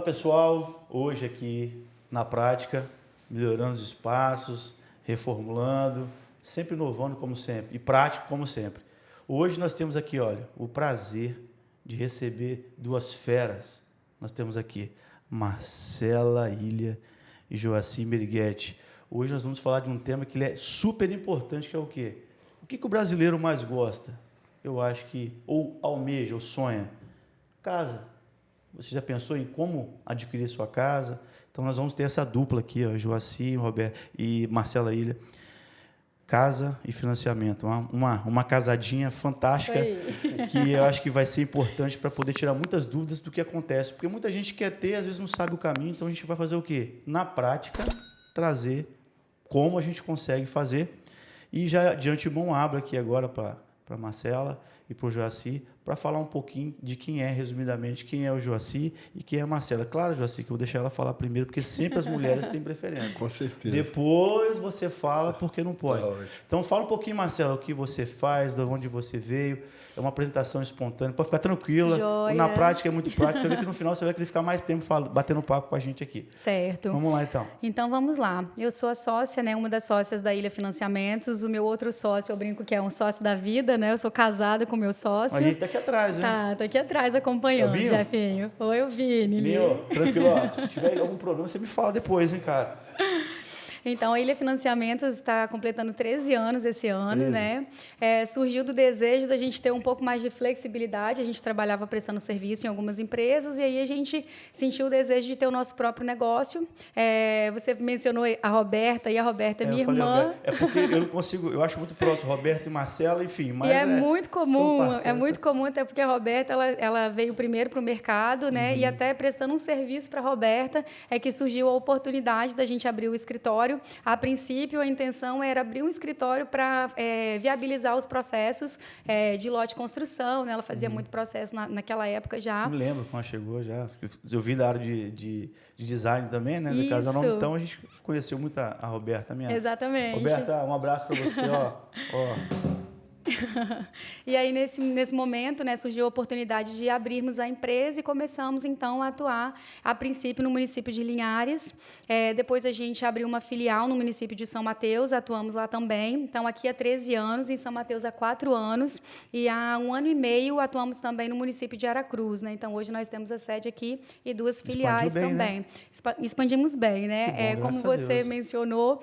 pessoal, hoje aqui na prática, melhorando os espaços, reformulando, sempre inovando como sempre e prático como sempre. Hoje nós temos aqui, olha, o prazer de receber duas feras. Nós temos aqui Marcela Ilha e Joacy Meriguete. Hoje nós vamos falar de um tema que é super importante, que é o quê? O que o brasileiro mais gosta? Eu acho que, ou almeja, ou sonha. Casa. Você já pensou em como adquirir sua casa? Então, nós vamos ter essa dupla aqui, ó, Joacy e Marcela Ilha. Casa e financiamento. Uma casadinha fantástica que eu acho que vai ser importante para poder tirar muitas dúvidas do que acontece. Porque muita gente quer ter, às vezes não sabe o caminho, então a gente vai fazer o quê? Na prática, trazer como a gente consegue fazer. E já de antemão abro aqui agora para a Marcela e para o Joacy, para falar um pouquinho de quem é, resumidamente, quem é o Joacy e quem é a Marcela. Claro, Joacy, que eu vou deixar ela falar primeiro, porque sempre as mulheres têm preferência. Com certeza. Depois você fala porque não pode. Então, fala um pouquinho, Marcela, o que você faz, de onde você veio. É uma apresentação espontânea, pode ficar tranquila. Joia. Na prática é muito prático. Você vê que no final você vai querer ficar mais tempo batendo papo com a gente aqui. Certo. Vamos lá, então. Então, vamos lá. Eu sou a sócia, né, uma das sócias da Ilha Financiamentos. O meu outro sócio, eu brinco que é um sócio da vida, né? Eu sou casada com o meu sócio. Aí tá aqui atrás, né? Tá aqui atrás acompanhando, é Jefinho. Oi, o Vini. Binho, tranquilo, ó. Se tiver algum problema, você me fala depois, hein, cara. Então, a Ilha Financiamentos está completando 13 anos esse ano, 13. né? Surgiu do desejo da gente ter um pouco mais de flexibilidade. A gente trabalhava prestando serviço em algumas empresas e aí a gente sentiu o desejo de ter o nosso próprio negócio. Você mencionou a Roberta, e a Roberta é minha irmã. Roberta. É porque eu não consigo, eu acho muito próximo, Roberta e Marcela, enfim. Mas e muito comum, até porque a Roberta ela veio primeiro para o mercado, né? E até prestando um serviço para a Roberta é que surgiu a oportunidade da gente abrir o escritório. A princípio, a intenção era abrir um escritório para viabilizar os processos de lote de construção, né? Ela fazia muito processo naquela época já. Me lembro quando ela chegou já. Eu vim da área de design também, né? Isso. Da Casa Nova, então a gente conheceu muito a Roberta, minha. Exatamente. Roberta, um abraço para você, ó. E aí, nesse momento, né, surgiu a oportunidade de abrirmos a empresa e começamos, então, a atuar, a princípio, no município de Linhares. Depois, a gente abriu uma filial no município de São Mateus, atuamos lá também. Então, aqui há 13 anos, em São Mateus há 4 anos. E há 1 ano e meio atuamos também no município de Aracruz, né? Então, hoje nós temos a sede aqui e 2 filiais bem, também. Né? Expandimos bem, né? Bom, como você mencionou,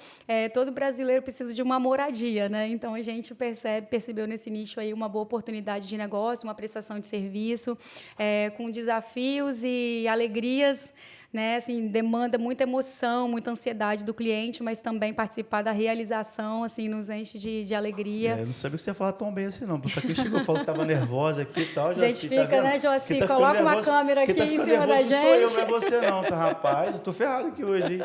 todo brasileiro precisa de uma moradia, né? Então, a gente percebeu nesse nicho aí uma boa oportunidade de negócio, uma prestação de serviço, com desafios e alegrias, né? Assim, demanda muita emoção, muita ansiedade do cliente, mas também participar da realização, assim, nos enche de alegria. Eu não sabia que você ia falar tão bem assim, não. Porque aqui chegou, falou que estava nervosa aqui e tal. A gente fica, tá, né, Joacy? Tá coloca uma câmera aqui em cima da gente. Não sou eu, não é você não, tá, rapaz? Eu tô ferrado aqui hoje, hein?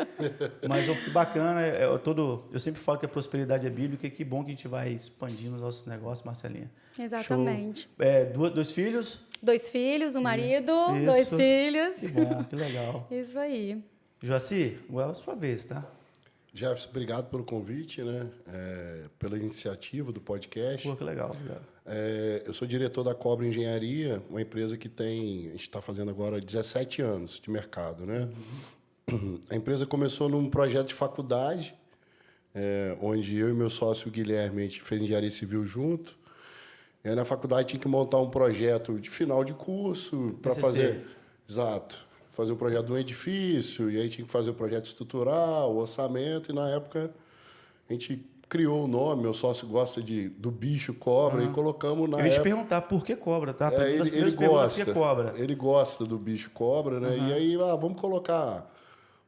Mas que bacana, eu sempre falo que a prosperidade é bíblica e que bom que a gente vai expandindo os nossos negócios, Marcelinha. Exatamente. 2 filhos? 2 filhos, um marido, Isso. 2 filhos. Que bom, que legal. Isso aí. Joacy, agora é a sua vez, tá? Jefferson, obrigado pelo convite, né? Pela iniciativa do podcast. Pô, que legal, obrigado. Eu sou diretor da Cobra Engenharia, uma empresa que a gente está fazendo agora 17 anos de mercado, né? A empresa começou num projeto de faculdade, onde eu e meu sócio Guilherme, a gente fez engenharia civil junto. E aí, na faculdade, tinha que montar um projeto de final de curso para fazer... Exato. Fazer o projeto de um edifício, e aí tinha que fazer o projeto estrutural, o orçamento, e na época a gente criou o nome, meu sócio gosta do bicho cobra, e colocamos na época... Eu ia te perguntar por que cobra, tá? Ele gosta, ele gosta do bicho cobra, né? E aí, vamos colocar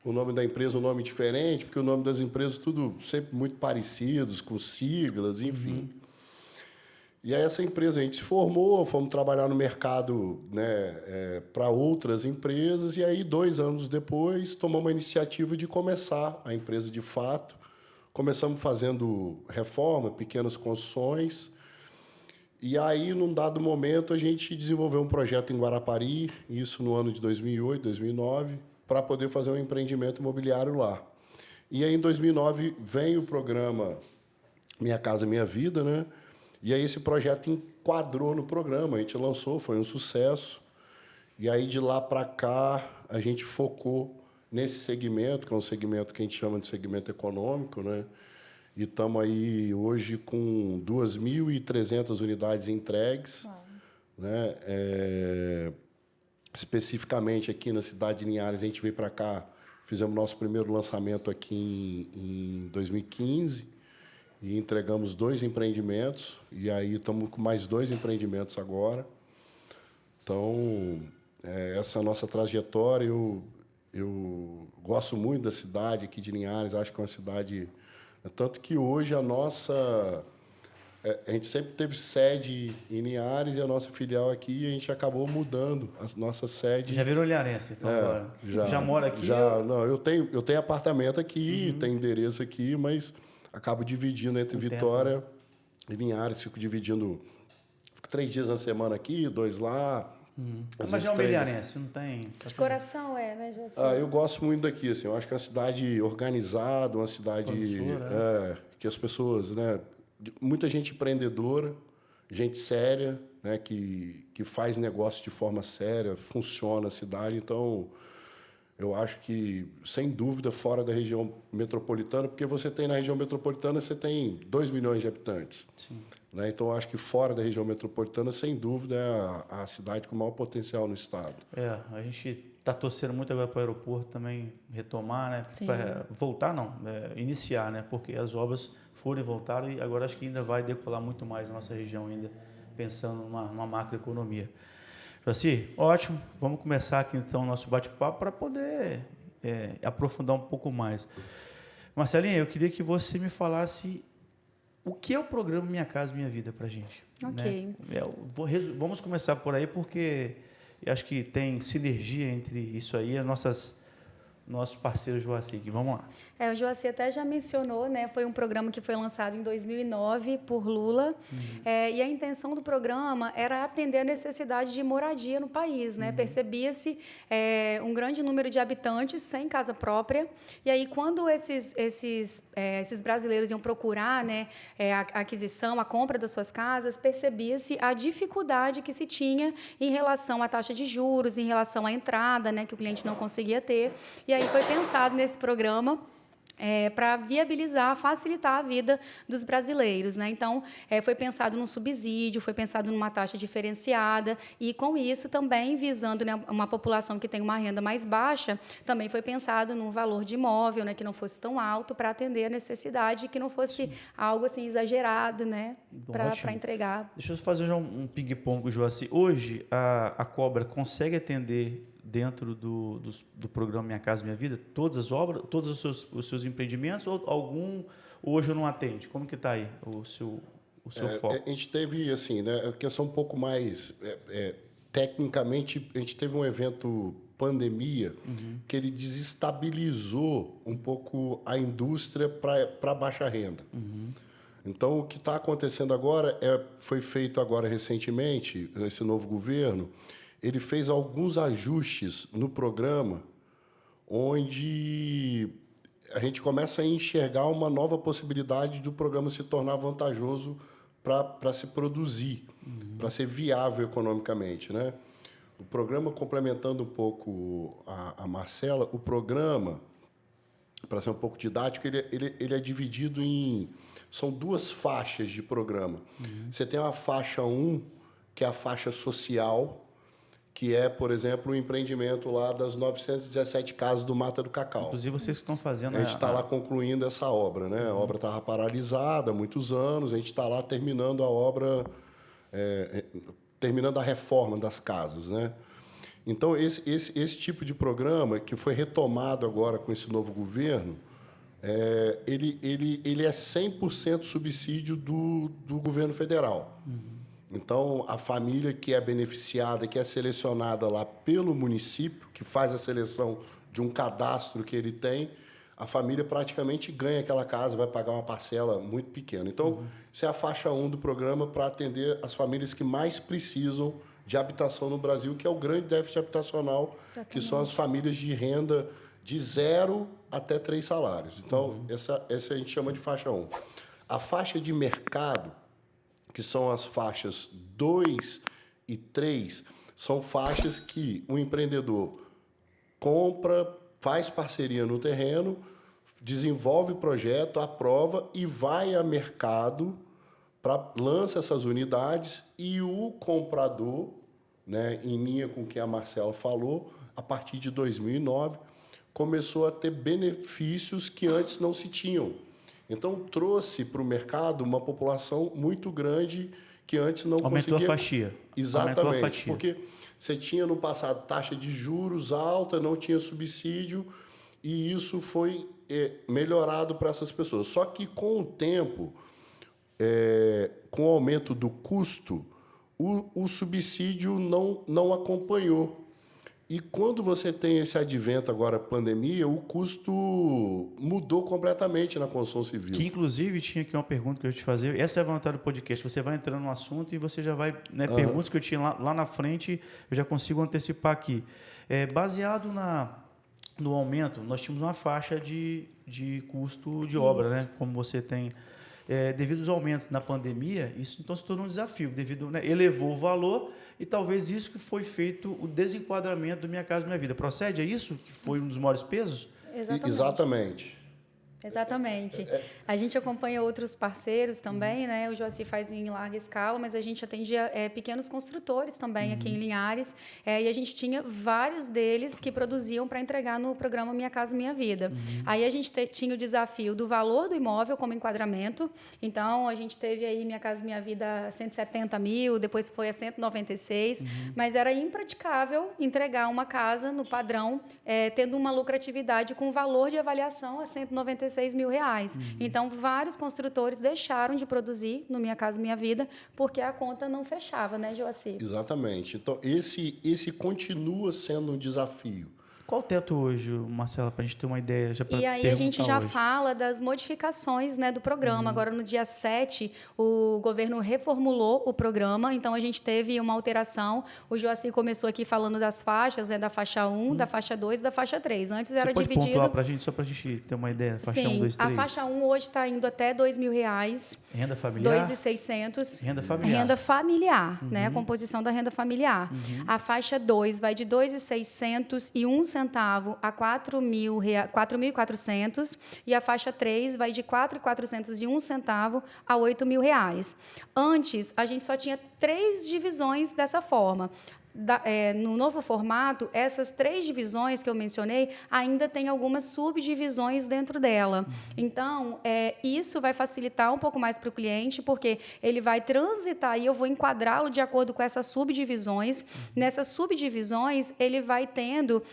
o nome da empresa, um nome diferente, porque o nome das empresas tudo sempre muito parecidos, com siglas, enfim. E aí essa empresa, a gente se formou, fomos trabalhar no mercado, né, para outras empresas, e aí 2 anos depois tomamos a iniciativa de começar a empresa de fato. Começamos fazendo reforma, pequenas construções, e aí, num dado momento, a gente desenvolveu um projeto em Guarapari, isso no ano de 2008, 2009, para poder fazer um empreendimento imobiliário lá. E aí, em 2009, vem o programa Minha Casa Minha Vida, né? E aí esse projeto enquadrou no programa, a gente lançou, foi um sucesso. E aí, de lá para cá, a gente focou nesse segmento, que é um segmento que a gente chama de segmento econômico, né? E estamos aí hoje com 2.300 unidades entregues, né? Especificamente aqui na cidade de Linhares, a gente veio para cá, fizemos nosso primeiro lançamento aqui em 2015 e entregamos 2 empreendimentos, e aí estamos com mais 2 empreendimentos agora. Então, essa é a nossa trajetória. Eu gosto muito da cidade aqui de Linhares, acho que é uma cidade... Tanto que hoje a gente sempre teve sede em Linhares e a nossa filial aqui, a gente acabou mudando a nossa sede. Já virou linharense, então, agora? Já mora aqui? Não, eu tenho apartamento aqui, tenho endereço aqui, mas acabo dividindo entre Vitória e Linhares. Fico 3 dias na semana aqui, 2 lá. Mas já é um linharense, não tem... De coração né, Joaci? Eu gosto muito daqui, assim, eu acho que é uma cidade organizada, uma cidade que as pessoas, né, muita gente empreendedora, gente séria, né, que faz negócio de forma séria, funciona a cidade. Então, eu acho que, sem dúvida, fora da região metropolitana, porque você tem na região metropolitana, você tem 2 milhões de habitantes. Sim. Né? Então, eu acho que fora da região metropolitana, sem dúvida, é a cidade com maior potencial no estado. A gente está torcendo muito agora para o aeroporto também retomar, né? Para voltar, iniciar, né? Porque as obras foram e voltaram e agora acho que ainda vai decolar muito mais na nossa região ainda, pensando numa macroeconomia. Joaci, ótimo. Vamos começar aqui então o nosso bate-papo para poder aprofundar um pouco mais. Marcelinha, eu queria que você me falasse o que é o programa Minha Casa Minha Vida para a gente. Ok. Né? Vamos começar por aí, porque eu acho que tem sinergia entre isso aí e nossos parceiros Joaci aqui. Vamos lá. O Joaci até já mencionou, né? Foi um programa que foi lançado em 2009 por Lula. E a intenção do programa era atender a necessidade de moradia no país, né? Percebia-se um grande número de habitantes sem casa própria. E aí, quando esses brasileiros iam procurar, né, a aquisição, a compra das suas casas, percebia-se a dificuldade que se tinha em relação à taxa de juros, em relação à entrada, né, que o cliente não conseguia ter. E aí foi pensado nesse programa para viabilizar, facilitar a vida dos brasileiros, né? Então, foi pensado num subsídio, foi pensado numa taxa diferenciada e, com isso, também visando, né, uma população que tem uma renda mais baixa, também foi pensado num valor de imóvel, né, que não fosse tão alto para atender a necessidade, que não fosse algo assim exagerado, né, para entregar. Deixa eu fazer já um ping-pong com o Joaci. Hoje, a Cobra consegue atender dentro do programa Minha Casa Minha Vida, todas as obras, todos os seus empreendimentos, ou algum hoje não atende? Como que está aí o seu foco? A gente teve, assim, né, a questão um pouco mais... tecnicamente, a gente teve um evento pandemia que ele desestabilizou um pouco a indústria para baixa renda. Então, o que está acontecendo agora foi feito agora recentemente, nesse novo governo, ele fez alguns ajustes no programa, onde a gente começa a enxergar uma nova possibilidade do programa se tornar vantajoso para se produzir, para ser viável economicamente, né? O programa, complementando um pouco a Marcela, o programa, para ser um pouco didático, ele é dividido em... São 2 faixas de programa. Você tem a faixa 1, que é a faixa social, que é, por exemplo, o empreendimento lá das 917 casas do Mata do Cacau. Inclusive, vocês estão fazendo... A gente está lá concluindo essa obra, né? A obra estava paralisada há muitos anos, a gente está lá terminando a obra, terminando a reforma das casas, né? Então, esse tipo de programa, que foi retomado agora com esse novo governo, ele é 100% subsídio do governo federal. Então, a família que é beneficiada, que é selecionada lá pelo município, que faz a seleção de um cadastro que ele tem, a família praticamente ganha aquela casa, vai pagar uma parcela muito pequena. Então, isso é a faixa 1 do programa para atender as famílias que mais precisam de habitação no Brasil, que é o grande déficit habitacional, que são as famílias de renda de 0 até 3 salários. Então, essa a gente chama de faixa 1. A faixa de mercado, que são as faixas 2 e 3, são faixas que o empreendedor compra, faz parceria no terreno, desenvolve projeto, aprova e vai a mercado, lança essas unidades e o comprador, né, em linha com o que a Marcela falou, a partir de 2009, começou a ter benefícios que antes não se tinham. Então, trouxe para o mercado uma população muito grande que antes não conseguia... Aumentou a fatia. Exatamente, porque você tinha no passado taxa de juros alta, não tinha subsídio, e isso foi melhorado para essas pessoas. Só que, com o tempo, com o aumento do custo, o subsídio não acompanhou. E quando você tem esse advento agora, pandemia, o custo mudou completamente na construção civil. Que, inclusive, tinha aqui uma pergunta que eu ia te fazer. Essa é a vantagem do podcast. Você vai entrando no assunto e você já vai... Né, perguntas que eu tinha lá na frente, eu já consigo antecipar aqui. Baseado no aumento, nós tínhamos uma faixa de custo de obra, né? Como você tem... devido aos aumentos na pandemia, isso então se tornou um desafio, né, elevou o valor e talvez isso que foi feito o desenquadramento do Minha Casa Minha Vida. Procede? É isso que foi um dos maiores pesos? Exatamente. A gente acompanha outros parceiros também, né? O Joaci faz em larga escala, mas a gente atendia pequenos construtores também aqui em Linhares, e a gente tinha vários deles que produziam para entregar no programa Minha Casa Minha Vida. Aí a gente tinha o desafio do valor do imóvel como enquadramento, então a gente teve aí Minha Casa Minha Vida 170 mil, depois foi a 196, mas era impraticável entregar uma casa no padrão, tendo uma lucratividade com valor de avaliação a 196 mil reais. Então, vários construtores deixaram de produzir no Minha Casa Minha Vida porque a conta não fechava, né, Joaci? Exatamente. Então, esse continua sendo um desafio. Qual o teto hoje, Marcela, para a gente ter uma ideia? E aí a gente já fala das modificações, né, do programa. Agora, no dia 7, o governo reformulou o programa, então a gente teve uma alteração. O Joaci começou aqui falando das faixas, né, da faixa 1, da faixa 2 e da faixa 3. Antes era dividido... Você pode pontuar para a gente, só para a gente ter uma ideia? Faixa 1, 2, 3. A faixa 1 hoje está indo até R$2.000. Renda familiar? 2.600. Renda familiar. Renda familiar, né, a composição da renda familiar. A faixa 2 vai de 2.600 e R$1 a R$4.400 e a faixa 3 vai de R$4.401 a R$8.000. Antes, a gente só tinha 3 divisões dessa forma. No novo formato, essas 3 divisões que eu mencionei ainda tem algumas subdivisões dentro dela. Então, isso vai facilitar um pouco mais para o cliente, porque ele vai transitar e eu vou enquadrá-lo de acordo com essas subdivisões. Nessas subdivisões, ele vai tendo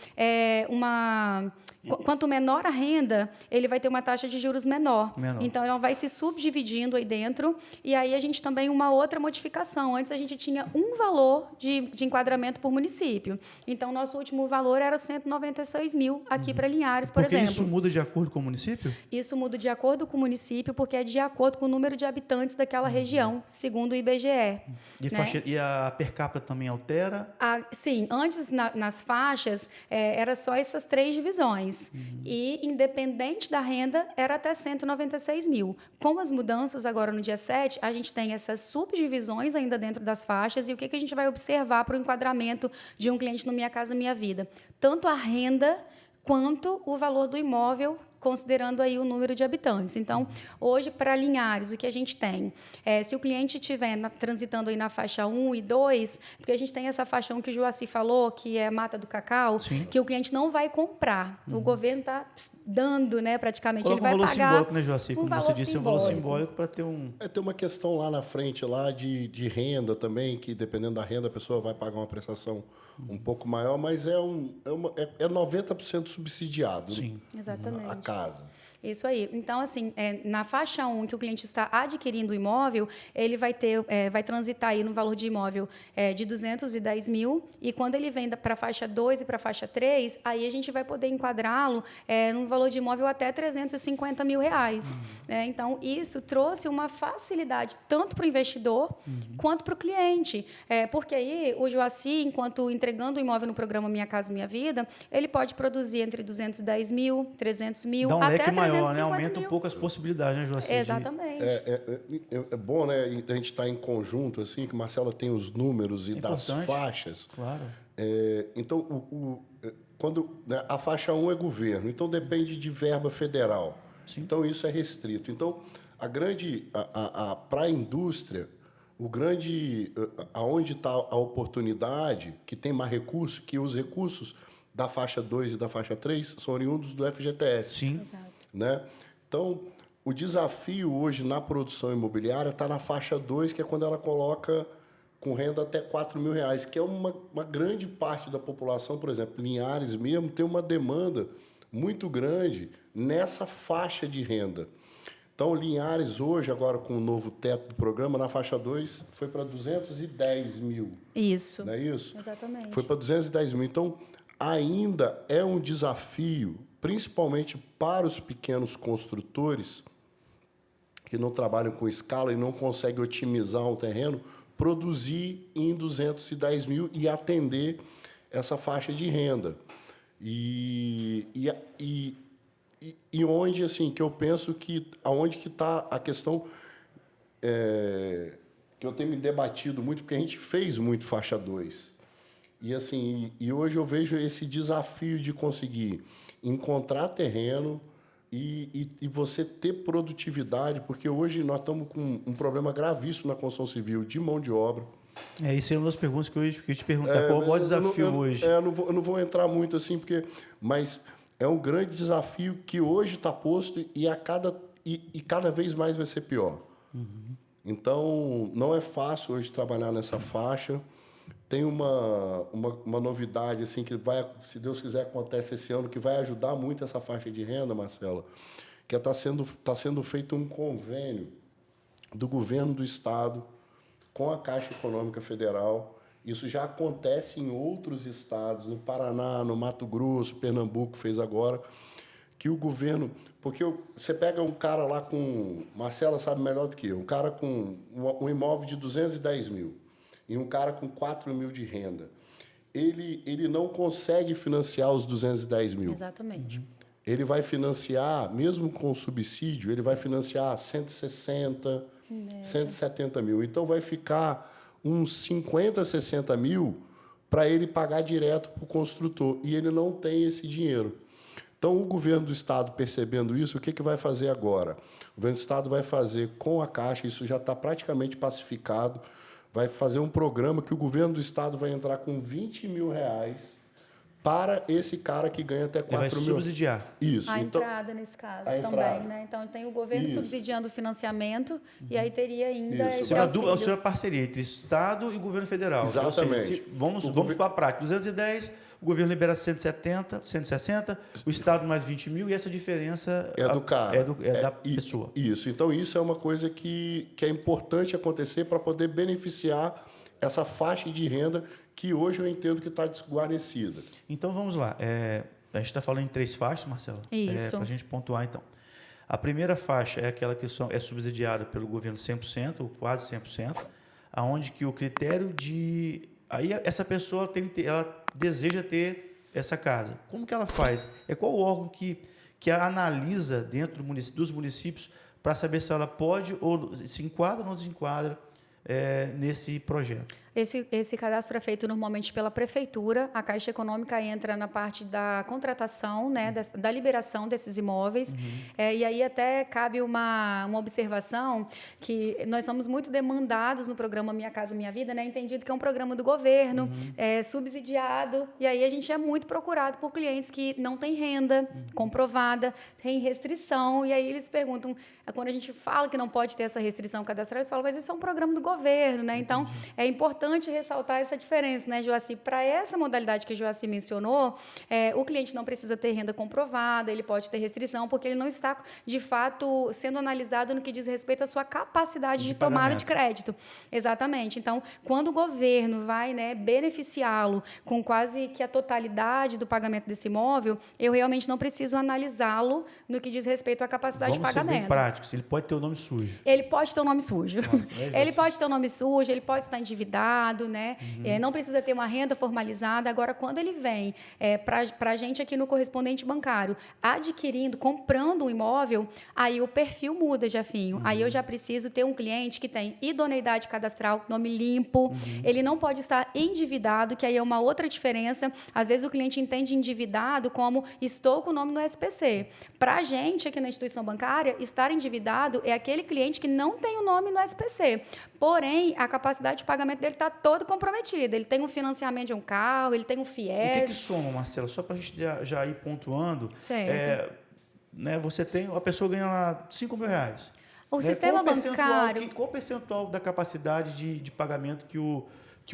quanto menor a renda, ele vai ter uma taxa de juros menor. Então, ela vai se subdividindo aí dentro. E aí, a gente também uma outra modificação. Antes, a gente tinha um valor de enquadramento por município. Então, nosso último valor era 196 mil aqui para Linhares, por exemplo. Isso muda de acordo com o município? Isso muda de acordo com o município, porque é de acordo com o número de habitantes daquela região, segundo o IBGE. E a per capita também altera? Sim, antes nas faixas era só essas 3 divisões. E, independente da renda, era até 196 mil. Com as mudanças agora no dia 7, a gente tem essas subdivisões ainda dentro das faixas. E o que a gente vai observar para o enquadramento de um cliente no Minha Casa Minha Vida? Tanto a renda quanto o valor do imóvel, considerando aí o número de habitantes. Então, hoje, para Linhares, o que a gente tem? Se o cliente estiver transitando aí na faixa 1 e 2, porque a gente tem essa faixa 1 que o Joaci falou, que é Mata do Cacau, que o cliente não vai comprar. O governo está dando, né, praticamente. Coloca ele vai valor pagar simbólico, né, Joaci? Como você disse, um valor simbólico para ter um... Tem uma questão lá na frente lá de renda também, que dependendo da renda a pessoa vai pagar uma prestação um pouco maior, mas é 90% subsidiado. Sim. Exatamente. A casa. Isso aí. Então, assim, na faixa 1, que o cliente está adquirindo o imóvel, ele vai transitar aí no valor de imóvel de 210 mil, e quando ele vem para a faixa 2 e para a faixa 3, aí a gente vai poder enquadrá-lo num valor de imóvel até 350 mil reais. Então, isso trouxe uma facilidade tanto para o investidor quanto para o cliente. Porque aí o Joaci, enquanto entregando o imóvel no programa Minha Casa Minha Vida, ele pode produzir entre 210 mil, 300 mil, até 350 maior, né? Aumenta um pouco as possibilidades, né, Joacir? Exatamente. É bom, né? A gente estar em conjunto, assim, que a Marcela tem os números e das faixas. Claro. Então, quando, né, a faixa 1 é governo, então depende de verba federal. Sim. Então, isso é restrito. Então, para a indústria, aonde está a oportunidade, que tem mais recursos, que os recursos da faixa 2 e da faixa 3 são oriundos do FGTS. Sim. Exato. Né? Então, o desafio hoje na produção imobiliária está na faixa 2, que é quando ela coloca com renda até R$4.000, que é uma grande parte da população, por exemplo, Linhares mesmo, tem uma demanda muito grande nessa faixa de renda. Então, Linhares hoje, agora com o novo teto do programa, na faixa 2, foi para 210 mil. Isso. Não é isso? Exatamente. Foi para 210 mil. Então, ainda é um desafio, principalmente para os pequenos construtores, que não trabalham com escala e não conseguem otimizar um terreno, produzir em 210 mil e atender essa faixa de renda. E onde, assim, que eu penso que aonde que está a questão que eu tenho me debatido muito, porque a gente fez muito faixa 2. E, assim, hoje eu vejo esse desafio de conseguir encontrar terreno e você ter produtividade, porque hoje nós estamos com um problema gravíssimo na construção civil de mão de obra. Isso é uma das perguntas que eu ia te perguntar. Qual é o maior desafio hoje? Eu não vou entrar muito assim, mas é um grande desafio que hoje está posto e cada vez mais vai ser pior. Uhum. Então, não é fácil hoje trabalhar nessa faixa. Tem uma novidade assim que vai, se Deus quiser, acontece esse ano, que vai ajudar muito essa faixa de renda, Marcela, que está sendo feito um convênio do governo do estado com a Caixa Econômica Federal. Isso já acontece em outros estados, no Paraná, no Mato Grosso, Pernambuco fez agora, que o governo... Porque você pega um cara lá com... Marcela sabe melhor do que eu. Um cara com um imóvel de 210 mil e um cara com 4 mil de renda. Ele não consegue financiar os 210 mil. Exatamente. Ele vai financiar, mesmo com subsídio, ele vai financiar 160, 170 mil. Então, vai ficar uns 50, 60 mil para ele pagar direto para o construtor. E ele não tem esse dinheiro. Então, o governo do estado, percebendo isso, o que vai fazer agora? O governo do estado vai fazer com a Caixa, isso já está praticamente pacificado, vai fazer um programa que o governo do estado vai entrar com R$20 mil para esse cara que ganha até 4 mil. Vai subsidiar. Isso. A entrada, nesse caso, também, né? Então, tem o governo subsidiando o financiamento e aí teria ainda esse auxílio. É uma parceria entre o Estado e o governo federal. Exatamente. Seja, vamos para a prática. 210, o governo libera 170, 160, o Estado mais 20 mil e essa diferença é do cara. É da pessoa. Isso. Então, isso é uma coisa que é importante acontecer para poder beneficiar essa faixa de renda que hoje eu entendo que está desguarnecida. Então, vamos lá. A gente está falando em 3 faixas, Marcela? Isso. Para a gente pontuar, então. A primeira faixa é aquela que é subsidiada pelo governo 100%, ou quase 100%, aonde que o critério de... Aí, essa pessoa ela deseja ter essa casa. Como que ela faz? Qual o órgão que a analisa dentro dos municípios para saber se ela pode ou se enquadra ou não se enquadra nesse projeto? Esse cadastro é feito normalmente pela prefeitura. A Caixa Econômica entra na parte da contratação, né, da liberação desses imóveis. E aí até cabe uma observação que nós somos muito demandados no programa Minha Casa Minha Vida, né, entendido que é um programa do governo, subsidiado. E aí a gente é muito procurado por clientes que não têm renda comprovada, tem restrição. E aí eles perguntam, quando a gente fala que não pode ter essa restrição cadastral, eles falam, mas isso é um programa do governo, né? Então, é importante ressaltar essa diferença, né, Joacir? Para essa modalidade que o Joacir mencionou, o cliente não precisa ter renda comprovada, ele pode ter restrição, porque ele não está, de fato, sendo analisado no que diz respeito à sua capacidade de tomada de crédito. Exatamente. Então, quando o governo vai, né, beneficiá-lo com quase que a totalidade do pagamento desse imóvel, eu realmente não preciso analisá-lo no que diz respeito à capacidade de pagamento. Vamos ser bem práticos. Ele pode ter o nome sujo. Ele pode ter o nome sujo. Ele pode ter o nome sujo, ele pode estar endividado, endividado, né? Não precisa ter uma renda formalizada. Agora, quando ele vem para a gente aqui no correspondente bancário, comprando um imóvel, aí o perfil muda, Jefinho. Aí eu já preciso ter um cliente que tem idoneidade cadastral, nome limpo, ele não pode estar endividado, que aí é uma outra diferença. Às vezes o cliente entende endividado como estou com o nome no SPC. Para a gente aqui na instituição bancária, estar endividado é aquele cliente que não tem o nome no SPC. Porém, a capacidade de pagamento dele está toda comprometida. Ele tem um financiamento de um carro, ele tem um FIES. O que soma, Marcela? Só para a gente já ir pontuando. Certo. Né, a pessoa ganha lá R$5.000. O sistema bancário... Qual o percentual da capacidade de pagamento que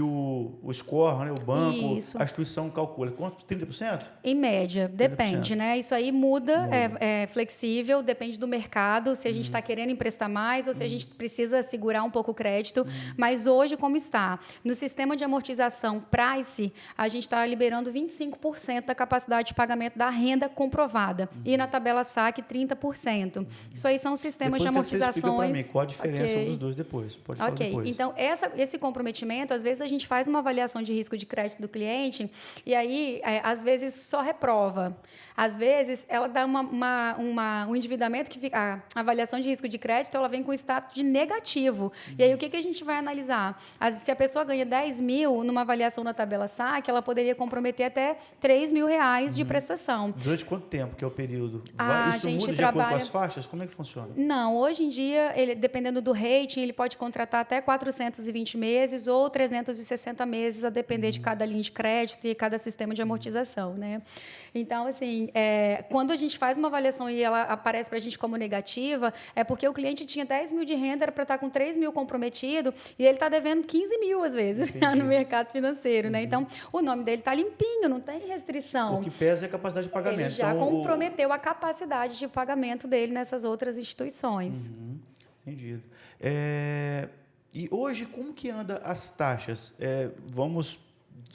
o score, né, o banco, a instituição calcula? Quanto? 30%? Em média, 30%. Depende, né? Isso aí muda. É flexível, depende do mercado, se a gente está querendo emprestar mais ou se a gente precisa segurar um pouco o crédito. Mas hoje, como está? No sistema de amortização Price, a gente está liberando 25% da capacidade de pagamento da renda comprovada. E na tabela SAC, 30%. Isso aí são sistemas de amortizações. Explica para mim qual a diferença dos dois depois. Pode falar depois. Então, esse comprometimento, às vezes, a gente faz uma avaliação de risco de crédito do cliente e aí, às vezes, só reprova. Às vezes, ela dá um endividamento que fica... A avaliação de risco de crédito, ela vem com status de negativo. E aí, o que a gente vai analisar? Se a pessoa ganha 10 mil numa avaliação na tabela SAC, ela poderia comprometer até R$3.000 de prestação. Durante quanto tempo que é o período? Isso muda de acordo com as faixas? Como é que funciona? Não, hoje em dia, dependendo do rating, ele pode contratar até 420 meses ou 360 meses, a depender de cada linha de crédito e cada sistema de amortização, né? Então, assim, quando a gente faz uma avaliação e ela aparece para a gente como negativa, é porque o cliente tinha 10 mil de renda, era para estar com 3 mil comprometido e ele está devendo 15 mil, às vezes, no mercado financeiro, né? Então, o nome dele está limpinho, não tem restrição. O que pesa é a capacidade de pagamento. Ele já comprometeu a capacidade de pagamento dele nessas outras instituições. Entendido. E hoje, como que anda as taxas? Vamos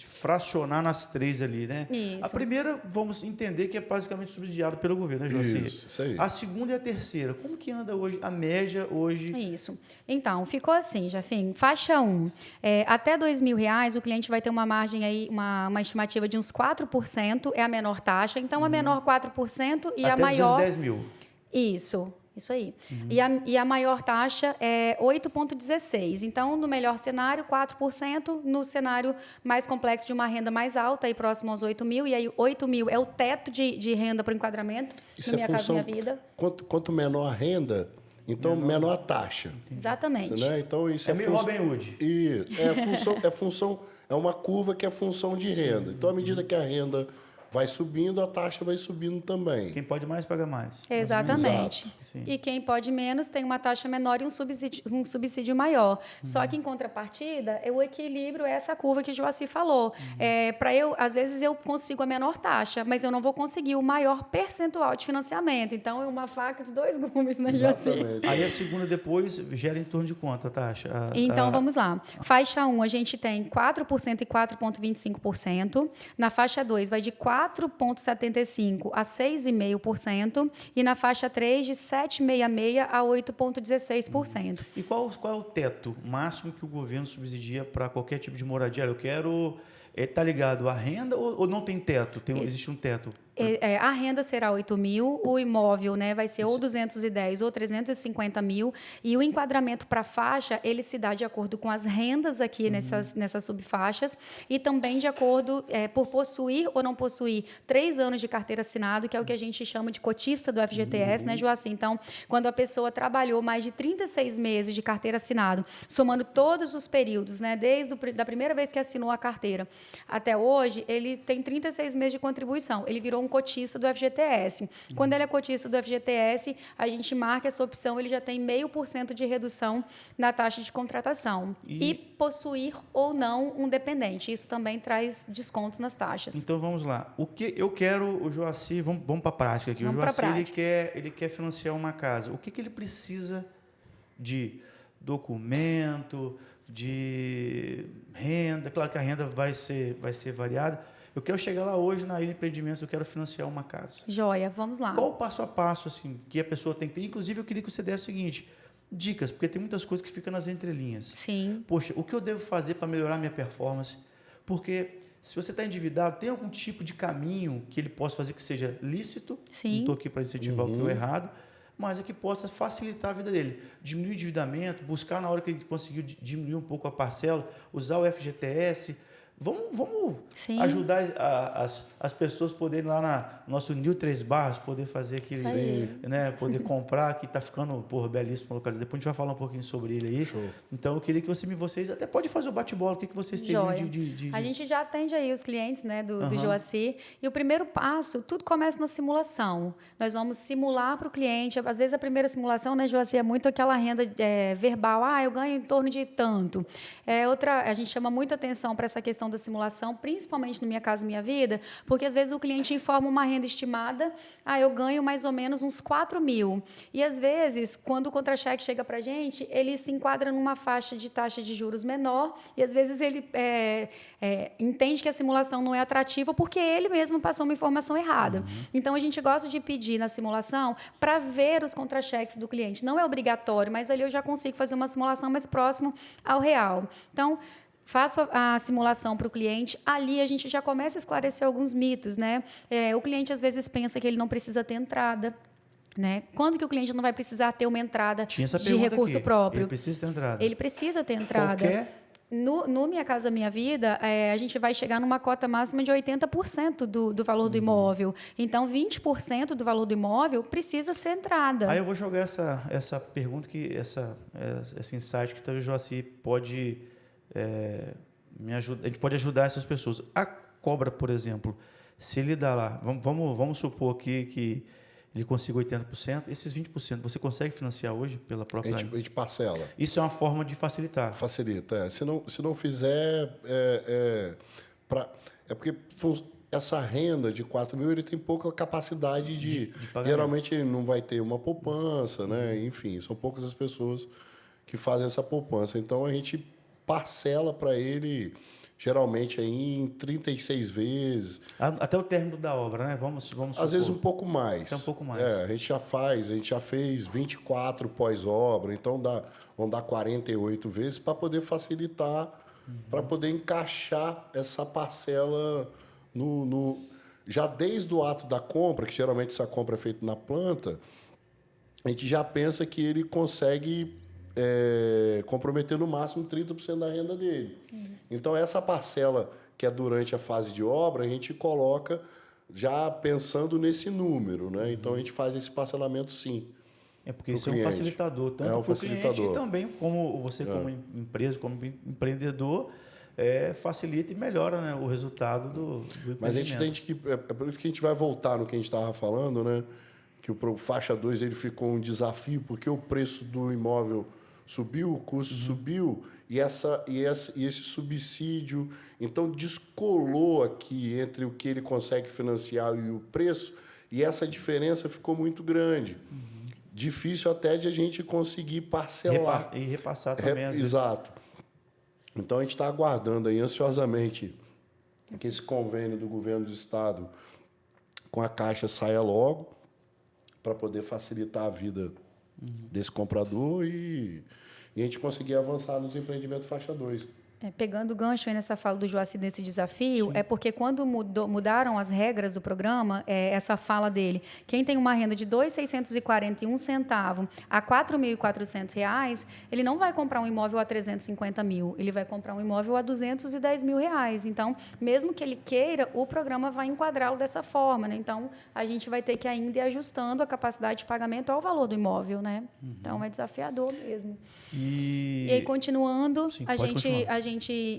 fracionar nas três ali, né? Isso. A primeira, vamos entender que é basicamente subsidiado pelo governo, né, Joaci? Isso aí. A segunda e a terceira, como que anda hoje, a média hoje? Isso. Então, ficou assim, Jafim, faixa 1, até R$2.000, o cliente vai ter uma margem aí, uma estimativa de uns 4%, é a menor taxa, então a menor 4% e até a maior... Até 10 mil. Isso aí. E a maior taxa é 8,16%. Então, no melhor cenário, 4%. No cenário mais complexo, de uma renda mais alta, aí próximo aos 8 mil. E aí, 8 mil é o teto de renda para o enquadramento. Isso no Minha Casa Minha Vida. Quanto menor a renda, então menor a taxa. Exatamente. Né? Então, isso meio Robin Hood. Isso. É uma curva que é função de renda. Então, à medida que a renda vai subindo, a taxa vai subindo também. Quem pode mais, paga mais. Exatamente. E quem pode menos tem uma taxa menor e um subsídio maior. Só que, em contrapartida, o equilíbrio é essa curva que o Joaci falou. Às vezes, eu consigo a menor taxa, mas eu não vou conseguir o maior percentual de financiamento. Então, é uma faca de dois gumes, né, Joaci? Aí, a segunda, depois, gera em torno de quanto a taxa? Então, vamos lá. Faixa 1, a gente tem 4% e 4,25%. Na faixa 2, vai de 4,75% a 6,5%. E na faixa 3, de 7,66% a 8,16%. E qual é o teto máximo que o governo subsidia para qualquer tipo de moradia? Eu quero... Está ligado à renda ou não tem teto? Existe um teto? A renda será 8 mil, o imóvel, né, vai ser ou 210 ou 350 mil, e o enquadramento para faixa, ele se dá de acordo com as rendas aqui nessas subfaixas, e também de acordo por possuir ou não possuir 3 anos de carteira assinada, que é o que a gente chama de cotista do FGTS, né, Joaci? Então, quando a pessoa trabalhou mais de 36 meses de carteira assinada, somando todos os períodos, né, desde da primeira vez que assinou a carteira até hoje, ele tem 36 meses de contribuição. Ele virou um cotista do FGTS. Quando ele é cotista do FGTS, a gente marca essa opção, ele já tem 0,5% de redução na taxa de contratação. E possuir ou não um dependente. Isso também traz descontos nas taxas. Então, vamos lá. O que eu quero, o Joaci, vamos para a prática aqui. O Joaci, ele quer financiar uma casa. O que ele precisa de documento, de renda? Claro que a renda vai ser variada. Eu quero chegar lá hoje na Ilha Empreendimentos, eu quero financiar uma casa. Joia, vamos lá. Qual o passo a passo assim, que a pessoa tem que ter? Inclusive, eu queria que você desse o seguinte, dicas, porque tem muitas coisas que ficam nas entrelinhas. Sim. Poxa, o que eu devo fazer para melhorar minha performance? Porque se você está endividado, tem algum tipo de caminho que ele possa fazer que seja lícito? Sim. Não estou aqui para incentivar o que é errado, mas é que possa facilitar a vida dele. Diminuir o endividamento, buscar na hora que ele conseguiu diminuir um pouco a parcela, usar o FGTS. Vamos ajudar as pessoas poderem ir lá no nosso Nil 3 Barras, poder fazer aquele, né, poder comprar, que está ficando belíssimo localizado. Depois a gente vai falar um pouquinho sobre ele aí. Show. Então eu queria que vocês até pode fazer o bate-bola, o que vocês teriam de... A gente já atende aí os clientes, né, do Joacir, e o primeiro passo, tudo começa na simulação. Nós vamos simular para o cliente, às vezes a primeira simulação, né, Joacir, é muito aquela renda verbal, eu ganho em torno de tanto. A gente chama muita atenção para essa questão da simulação, principalmente no Minha Casa Minha Vida, porque às vezes o cliente informa uma renda estimada, eu ganho mais ou menos uns 4 mil. E às vezes, quando o contra-cheque chega para a gente, ele se enquadra numa faixa de taxa de juros menor, e às vezes ele entende que a simulação não é atrativa porque ele mesmo passou uma informação errada. Então, a gente gosta de pedir na simulação para ver os contra-cheques do cliente. Não é obrigatório, mas ali eu já consigo fazer uma simulação mais próxima ao real. Então, faço a simulação para o cliente, ali a gente já começa a esclarecer alguns mitos, né? O cliente, às vezes, pensa que ele não precisa ter entrada, né? Quando que o cliente não vai precisar ter uma entrada de recurso próprio? Ele precisa ter entrada. Ele precisa ter entrada. No Minha Casa Minha Vida, a gente vai chegar numa cota máxima de 80% do valor do imóvel. Então, 20% do valor do imóvel precisa ser entrada. Aí eu vou jogar essa pergunta, esse insight que talvez o Joacir pode... a gente pode ajudar essas pessoas. A cobra, por exemplo, se ele dá lá, vamos supor aqui que ele consiga 80%, esses 20% você consegue financiar hoje pela própria... A gente parcela. Isso é uma forma de facilitar. Facilita. Se não fizer... porque essa renda de 4 mil, ele tem pouca capacidade de pagamento. Geralmente ele não vai ter uma poupança, né? Enfim, são poucas as pessoas que fazem essa poupança. Então, a gente parcela para ele, geralmente, aí em 36 vezes. Até o término da obra, né? Vamos supor. Às vezes um pouco mais. Até um pouco mais. A gente já fez 24 pós-obra, então vão dar 48 vezes para poder facilitar, para poder encaixar essa parcela já desde o ato da compra, que geralmente essa compra é feita na planta, a gente já pensa que ele consegue comprometer no máximo 30% da renda dele. Isso. Então, essa parcela que é durante a fase de obra, a gente coloca já pensando nesse número, né? Então, a gente faz esse parcelamento, sim. Porque isso é um facilitador, tanto para o cliente e também como você, como empresa, como empreendedor, facilita e melhora, né, o resultado do empreendimento. Mas a gente tem que... É por isso que a gente vai voltar no que a gente estava falando, né? Que o faixa 2 ele ficou um desafio, porque o preço do imóvel subiu, o custo subiu, e esse subsídio, então, descolou aqui entre o que ele consegue financiar e o preço, e essa diferença ficou muito grande. Difícil até de a gente conseguir parcelar. E repassar também. Exato. Então, a gente está aguardando aí ansiosamente que esse convênio do governo do Estado com a Caixa saia logo, para poder facilitar a vida desse comprador e a gente conseguir avançar nos empreendimentos faixa 2. Pegando o gancho aí nessa fala do Joacir nesse desafio, porque quando mudaram as regras do programa, essa fala dele, quem tem uma renda de R$ 2.641 a R$ 4.400, ele não vai comprar um imóvel a 350 mil, ele vai comprar um imóvel a 210 mil reais. Então, mesmo que ele queira, o programa vai enquadrá-lo dessa forma, né? Então, a gente vai ter que ainda ir ajustando a capacidade de pagamento ao valor do imóvel, né? Então, é desafiador mesmo. E aí, continuando, a gente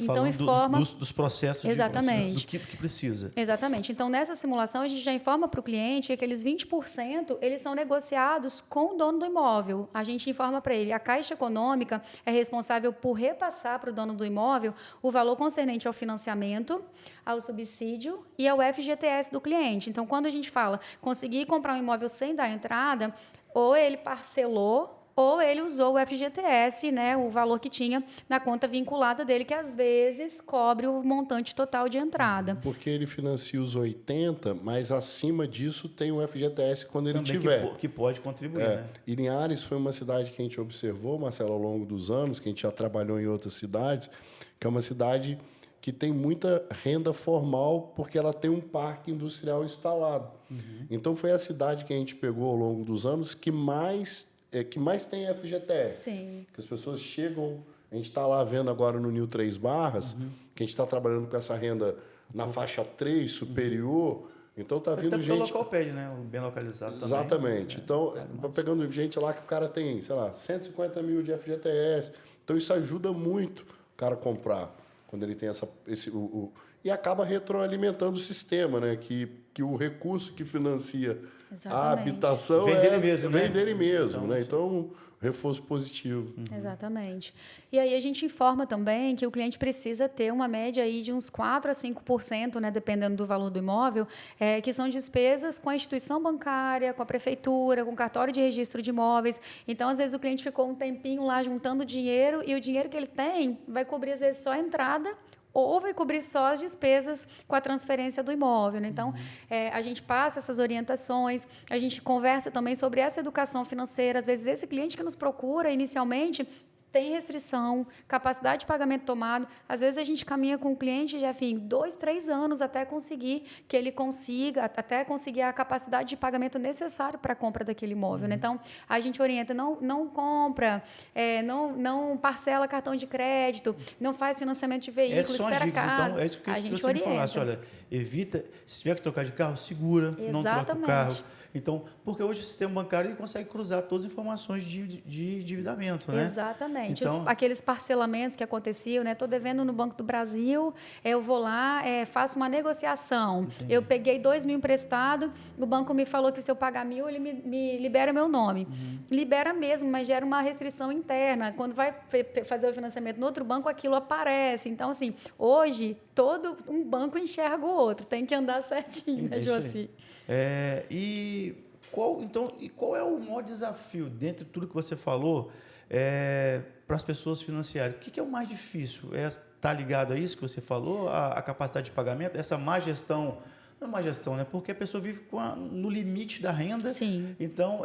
então informa dos processos. Exatamente. Do que precisa. Exatamente. Então, nessa simulação, a gente já informa para o cliente que aqueles 20% eles são negociados com o dono do imóvel. A gente informa para ele, a Caixa Econômica é responsável por repassar para o dono do imóvel o valor concernente ao financiamento, ao subsídio e ao FGTS do cliente. Então, quando a gente fala conseguir comprar um imóvel sem dar entrada, ou ele parcelou ou ele usou o FGTS, né, o valor que tinha na conta vinculada dele, que às vezes cobre o montante total de entrada. Porque ele financia os 80, mas acima disso tem o FGTS quando ele também tiver. Que pode contribuir, né? E Linhares foi uma cidade que a gente observou, Marcelo, ao longo dos anos, que a gente já trabalhou em outras cidades, que é uma cidade que tem muita renda formal porque ela tem um parque industrial instalado. Então, foi a cidade que a gente pegou ao longo dos anos que mais tem FGTS. Sim. Que as pessoas chegam... A gente está lá vendo agora no Nil 3 Barras, que a gente está trabalhando com essa renda na faixa 3, superior. Então, está vindo gente... Até local pede, né? Bem localizado também. Exatamente. Então, está pegando gente lá que o cara tem, sei lá, 150 mil de FGTS. Então, isso ajuda muito o cara comprar. Quando ele tem e acaba retroalimentando o sistema, né? Que o recurso que financia a habitação vem dele mesmo, vem né? dele mesmo, então, né? Então, reforço positivo. Exatamente. E aí a gente informa também que o cliente precisa ter uma média aí de uns 4% a 5%, né, dependendo do valor do imóvel, que são despesas com a instituição bancária, com a prefeitura, com o cartório de registro de imóveis. Então, às vezes, o cliente ficou um tempinho lá juntando dinheiro e o dinheiro que ele tem vai cobrir, às vezes, só a entrada ou vai cobrir só as despesas com a transferência do imóvel, né? Então, a gente passa essas orientações, a gente conversa também sobre essa educação financeira. Às vezes, esse cliente que nos procura inicialmente tem restrição, capacidade de pagamento tomado. Às vezes, a gente caminha com o cliente, já, enfim, 2, 3 anos até conseguir que ele consiga, até conseguir a capacidade de pagamento necessário para a compra daquele imóvel. Né? Então, a gente orienta, não compra, não parcela cartão de crédito, não faz financiamento de veículo, espera a casa. Então, é isso que a gente você me falasse, olha, evita, se tiver que trocar de carro, segura, não troca o carro. Então, porque hoje o sistema bancário ele consegue cruzar todas as informações de endividamento, né? Exatamente. Então, aqueles parcelamentos que aconteciam, né? Estou devendo no Banco do Brasil, eu vou lá, faço uma negociação. Entendi. Eu peguei 2 mil emprestado, o banco me falou que se eu pagar 1.000, ele me libera meu nome. Libera mesmo, mas gera uma restrição interna. Quando vai fazer o financiamento no outro banco, aquilo aparece. Então, assim, hoje, todo um banco enxerga o outro. Tem que andar certinho, né, Joaci? E qual é o maior desafio, dentro de tudo que você falou, para as pessoas financiarem? O que é o mais difícil? Está ligado a isso que você falou, a capacidade de pagamento, essa má gestão? Não é má gestão, né? Porque a pessoa vive no limite da renda. Sim. Então,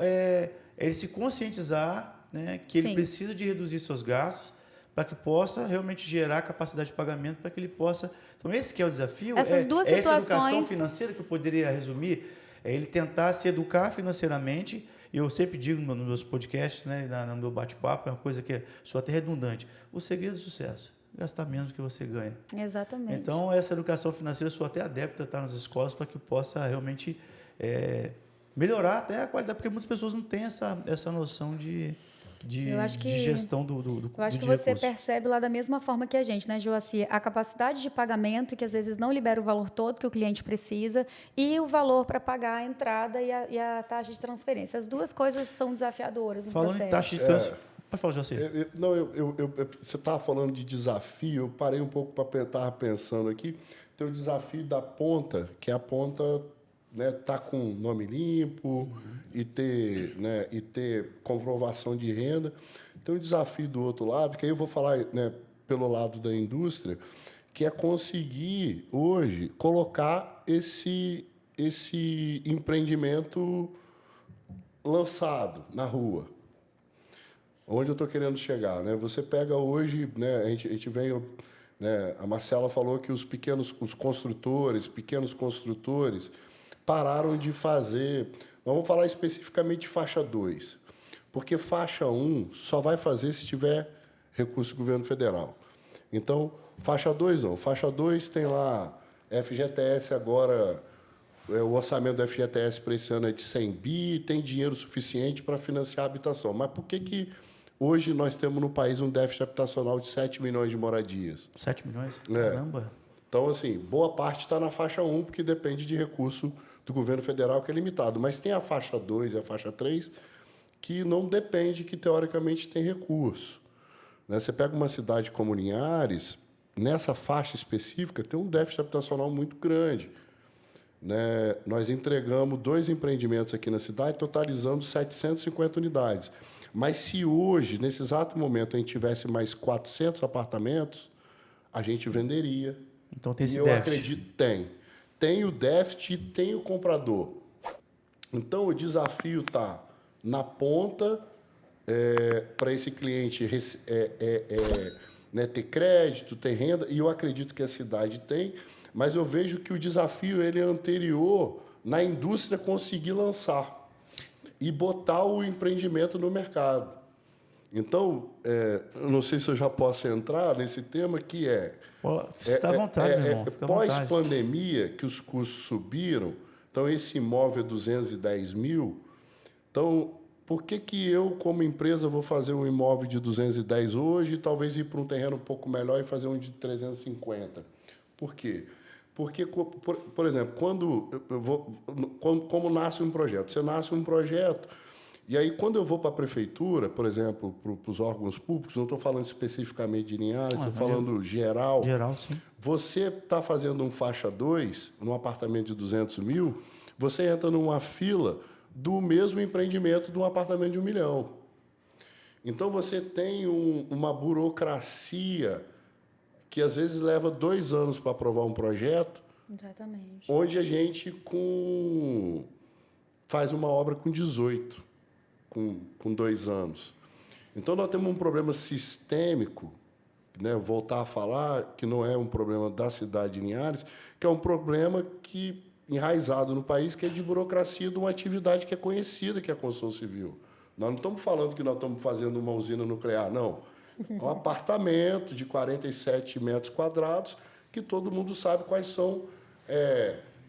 ele se conscientizar, né, que ele precisa de reduzir seus gastos para que possa realmente gerar capacidade de pagamento, para que ele possa... Então, esse que é o desafio. Essas duas situações... Essa educação financeira que eu poderia resumir, é ele tentar se educar financeiramente. Eu sempre digo nos meus podcasts, né, no meu bate-papo, é uma coisa que sou até redundante. O segredo do sucesso, gastar menos do que você ganha. Exatamente. Então, essa educação financeira, eu sou até adepto a estar nas escolas para que possa realmente melhorar até a qualidade, porque muitas pessoas não têm essa noção de gestão do Eu acho que você percebe lá da mesma forma que a gente, né, Joaci? A capacidade de pagamento, que às vezes não libera o valor todo que o cliente precisa, e o valor para pagar a entrada e a taxa de transferência. As duas coisas são desafiadoras no processo. Falando em taxa de transferência... Pode falar, Joaci. Você estava falando de desafio, eu parei um pouco para estar pensando aqui. Tem o desafio da ponta, que é a ponta... Né, tá com nome limpo e ter comprovação de renda. Tem um desafio do outro lado, que aí eu vou falar, né, pelo lado da indústria, que é conseguir hoje colocar esse empreendimento lançado na rua. Onde eu estou querendo chegar, né? Você pega hoje, né, a gente vem, né, a Marcela falou que os pequenos construtores pararam de fazer... Nós vamos falar especificamente de faixa 2, porque faixa 1 só vai fazer se tiver recurso do governo federal. Então, faixa 2 não. Faixa 2 tem lá FGTS agora, o orçamento do FGTS para esse ano é de 100 bi, tem dinheiro suficiente para financiar a habitação. Mas por que hoje nós temos no país um déficit habitacional de 7 milhões de moradias? 7 milhões? Caramba! Então, assim, boa parte está na faixa 1, porque depende de recurso do governo federal, que é limitado. Mas tem a faixa 2 e a faixa 3, que não depende, que teoricamente tem recurso. Né? Você pega uma cidade como Linhares, nessa faixa específica, tem um déficit habitacional muito grande. Né? Nós entregamos 2 empreendimentos aqui na cidade, totalizando 750 unidades. Mas se hoje, nesse exato momento, a gente tivesse mais 400 apartamentos, a gente venderia. Então tem esse déficit. Eu acredito, tem o déficit e tem o comprador. Então o desafio está na ponta para esse cliente né, ter crédito, ter renda, e eu acredito que a cidade tem, mas eu vejo que o desafio ele é anterior na indústria conseguir lançar e botar o empreendimento no mercado. Então, eu não sei se eu já posso entrar nesse tema, que Está à vontade, meu irmão. Pós-pandemia, que os custos subiram, então esse imóvel é 210 mil, então por que eu, como empresa, vou fazer um imóvel de 210 hoje e talvez ir para um terreno um pouco melhor e fazer um de 350? Por quê? Porque, por exemplo, como nasce um projeto? Você nasce um projeto, e aí quando eu vou para a prefeitura, por exemplo, para os órgãos públicos, não estou falando especificamente de Linhares, estou falando geral. Geral, sim. Você está fazendo um faixa 2, num apartamento de 200 mil, você entra numa fila do mesmo empreendimento de um apartamento de 1 milhão. Então, você tem uma burocracia que, às vezes, leva 2 anos para aprovar um projeto. Exatamente. Onde a gente faz uma obra com 18, com 2 anos. Então, nós temos um problema sistêmico, né? Voltar a falar que não é um problema da cidade de Linhares, que é um problema enraizado no país, que é de burocracia de uma atividade que é conhecida, que é a construção civil. Nós não estamos falando que nós estamos fazendo uma usina nuclear, não. É um apartamento de 47 metros quadrados que todo mundo sabe quais são,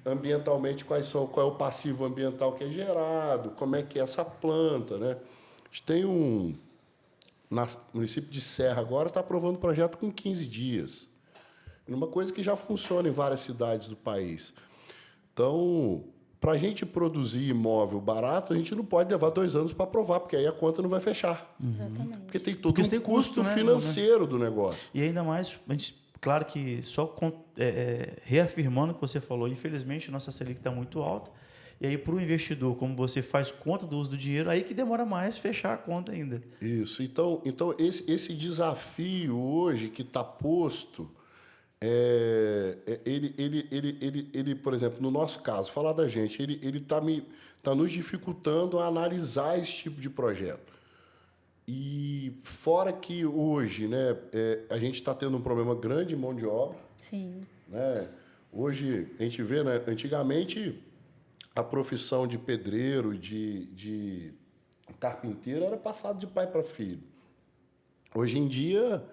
ambientalmente, qual é o passivo ambiental que é gerado, como é que é essa planta, né? A gente tem no município de Serra agora está aprovando projeto com 15 dias. Uma coisa que já funciona em várias cidades do país. Então, para a gente produzir imóvel barato, a gente não pode levar 2 anos para aprovar, porque aí a conta não vai fechar. Exatamente. Porque tem todo um custo financeiro do negócio. E ainda mais, claro que só reafirmando o que você falou, infelizmente, nossa Selic está muito alta. E aí, para o investidor, como você faz conta do uso do dinheiro, aí que demora mais fechar a conta ainda. Isso. Então esse desafio hoje que está posto... Ele, por exemplo, no nosso caso, falar da gente, ele tá nos dificultando a analisar esse tipo de projeto. E fora que hoje, né, a gente está tendo um problema grande de mão de obra. Sim. Né? Hoje, a gente vê, né, antigamente, a profissão de pedreiro, de carpinteiro, era passada de pai para filho. Hoje em dia...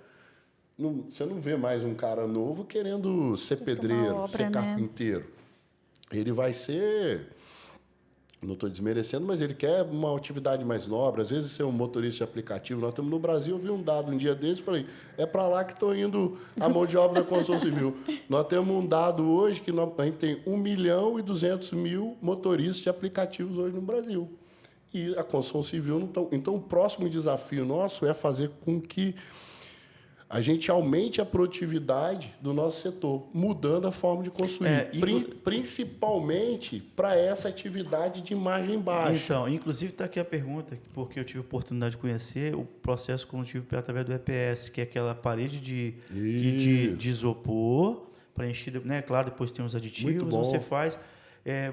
Você não vê mais um cara novo querendo ser pedreiro, ser carpinteiro. Né? Ele vai ser... Não estou desmerecendo, mas ele quer uma atividade mais nobre. Às vezes, ser um motorista de aplicativo. Nós temos no Brasil, eu vi um dado um dia desses, falei, é para lá que estão indo a mão de obra da construção civil. Nós temos um dado hoje que a gente tem 1.200.000 motoristas de aplicativos hoje no Brasil. E a construção civil não está... Então, o próximo desafio nosso é fazer com que a gente aumente a produtividade do nosso setor, mudando a forma de construir, principalmente para essa atividade de margem baixa. Então, inclusive está aqui a pergunta, porque eu tive a oportunidade de conhecer o processo condutivo através do EPS, que é aquela parede de isopor, preenchida, né? Claro, depois tem os aditivos, você faz.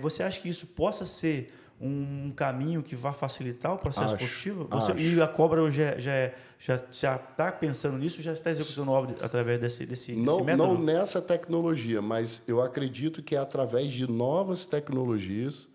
Você acha que isso possa ser um caminho que vai facilitar o processo construtivo? E a Cobra já está pensando nisso, já está executando obra através desse método? Não nessa tecnologia, mas eu acredito que é através de novas tecnologias,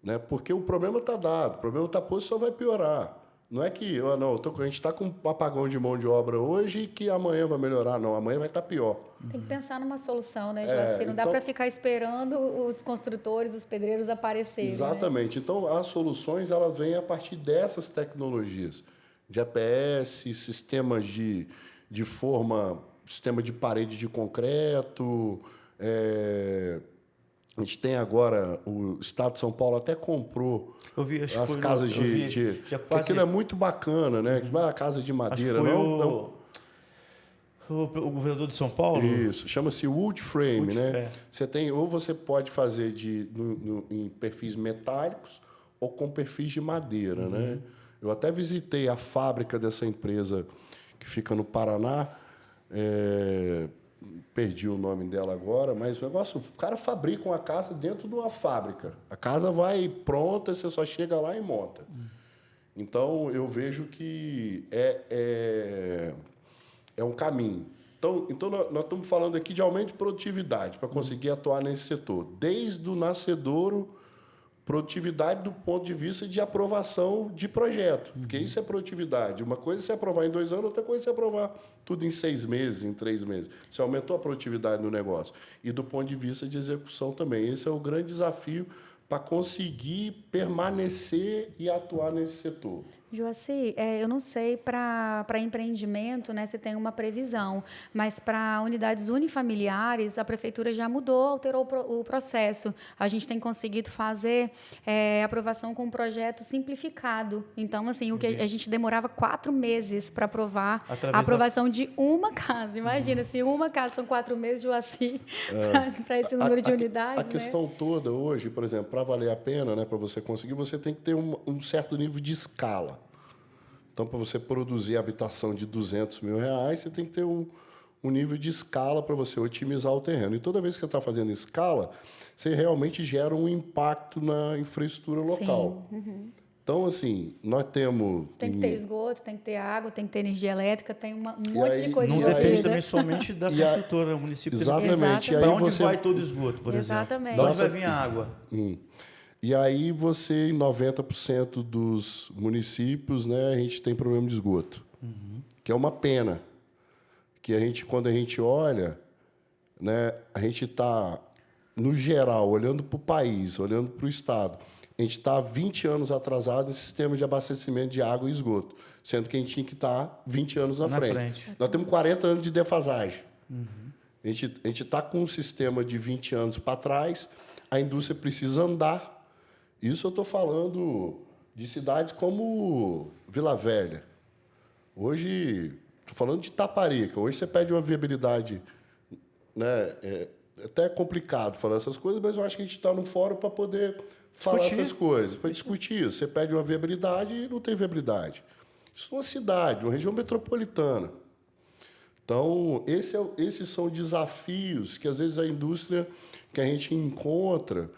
né? Porque o problema está dado, o problema está posto, só vai piorar. Não é que a gente está com um apagão de mão de obra hoje e que amanhã vai melhorar. Não, amanhã vai estar pior. Tem que pensar numa solução, né, Joacir? Não dá para ficar esperando os construtores, os pedreiros aparecerem. Exatamente. Né? Então, as soluções elas vêm a partir dessas tecnologias. De APS, sistemas de forma, sistema de parede de concreto. A gente tem agora, o Estado de São Paulo até comprou as casas porque aquilo é muito bacana, né? A casa de madeira. O governador de São Paulo? Isso, chama-se wood frame, né? Você tem, ou você pode fazer em perfis metálicos ou com perfis de madeira, né? Eu até visitei a fábrica dessa empresa que fica no Paraná, perdi o nome dela agora, mas o cara fabrica uma casa dentro de uma fábrica. A casa vai pronta, você só chega lá e monta. Então, eu vejo que é um caminho. Então, nós estamos falando aqui de aumento de produtividade para conseguir atuar nesse setor. Desde o nascedouro, produtividade do ponto de vista de aprovação de projeto. Porque isso é produtividade. Uma coisa é você aprovar em 2 anos, outra coisa é você aprovar tudo em 6 meses, em 3 meses. Você aumentou a produtividade do negócio. E do ponto de vista de execução também. Esse é o grande desafio para conseguir permanecer e atuar nesse setor. Joaci, eu não sei para empreendimento, né, se tem uma previsão, mas para unidades unifamiliares, a prefeitura já mudou, alterou o processo. A gente tem conseguido fazer aprovação com um projeto simplificado. Então, assim, o que a gente demorava 4 meses para aprovar a aprovação de uma casa. Imagina, se uma casa são 4 meses, Joaci, para esse número de unidades. A questão toda hoje, por exemplo, para valer a pena, né, para você conseguir, você tem que ter um certo nível de escala. Então, para você produzir habitação de R$200 mil, você tem que ter um nível de escala para você otimizar o terreno. E toda vez que você está fazendo escala, você realmente gera um impacto na infraestrutura local. Sim. Uhum. Então, assim, nós temos... Tem que ter esgoto, tem que ter água, tem que ter energia elétrica, tem um monte de coisa. Não depende também somente da construtora, o município. Exatamente. Para onde vai todo o esgoto, por Exatamente. exemplo? De onde vai vir a água? E aí você, em 90% dos municípios, né, a gente tem problema de esgoto, que é uma pena. Que quando a gente olha, né, a gente está, no geral, olhando para o país, olhando para o Estado, a gente está 20 anos atrasado em sistema de abastecimento de água e esgoto, sendo que a gente tinha que estar 20 anos na frente. Nós temos 40 anos de defasagem. A gente está com um sistema de 20 anos para trás, a indústria precisa andar. Isso eu estou falando de cidades como Vila Velha. Hoje, estou falando de Taparica. Hoje você pede uma viabilidade, né? É até complicado falar essas coisas, mas eu acho que a gente está no fórum para poder falar essas coisas, para discutir isso. Você pede uma viabilidade e não tem viabilidade. Isso é uma cidade, uma região metropolitana. Então, esses são desafios que, às vezes, a indústria que a gente encontra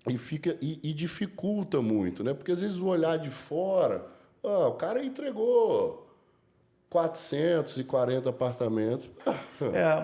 e dificulta muito, né? Porque, às vezes, o olhar de fora, o cara entregou 440 apartamentos.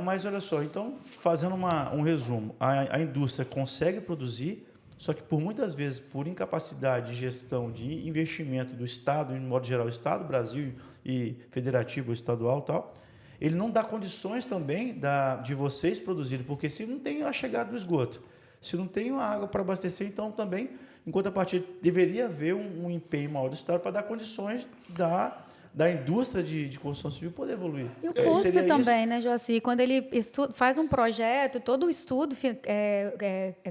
Mas, olha só, então, fazendo um resumo, a indústria consegue produzir, só que, muitas vezes, por incapacidade de gestão de investimento do Estado, em modo geral, Estado, Brasil e federativo, estadual e tal, ele não dá condições também de vocês produzirem, porque se não tem a chegada do esgoto, se não tem água para abastecer, então também, em contrapartida, deveria haver um empenho maior do Estado para dar condições da indústria de construção civil poder evoluir. E o custo também, né, Joaci? Quando ele faz um projeto, todo o estudo,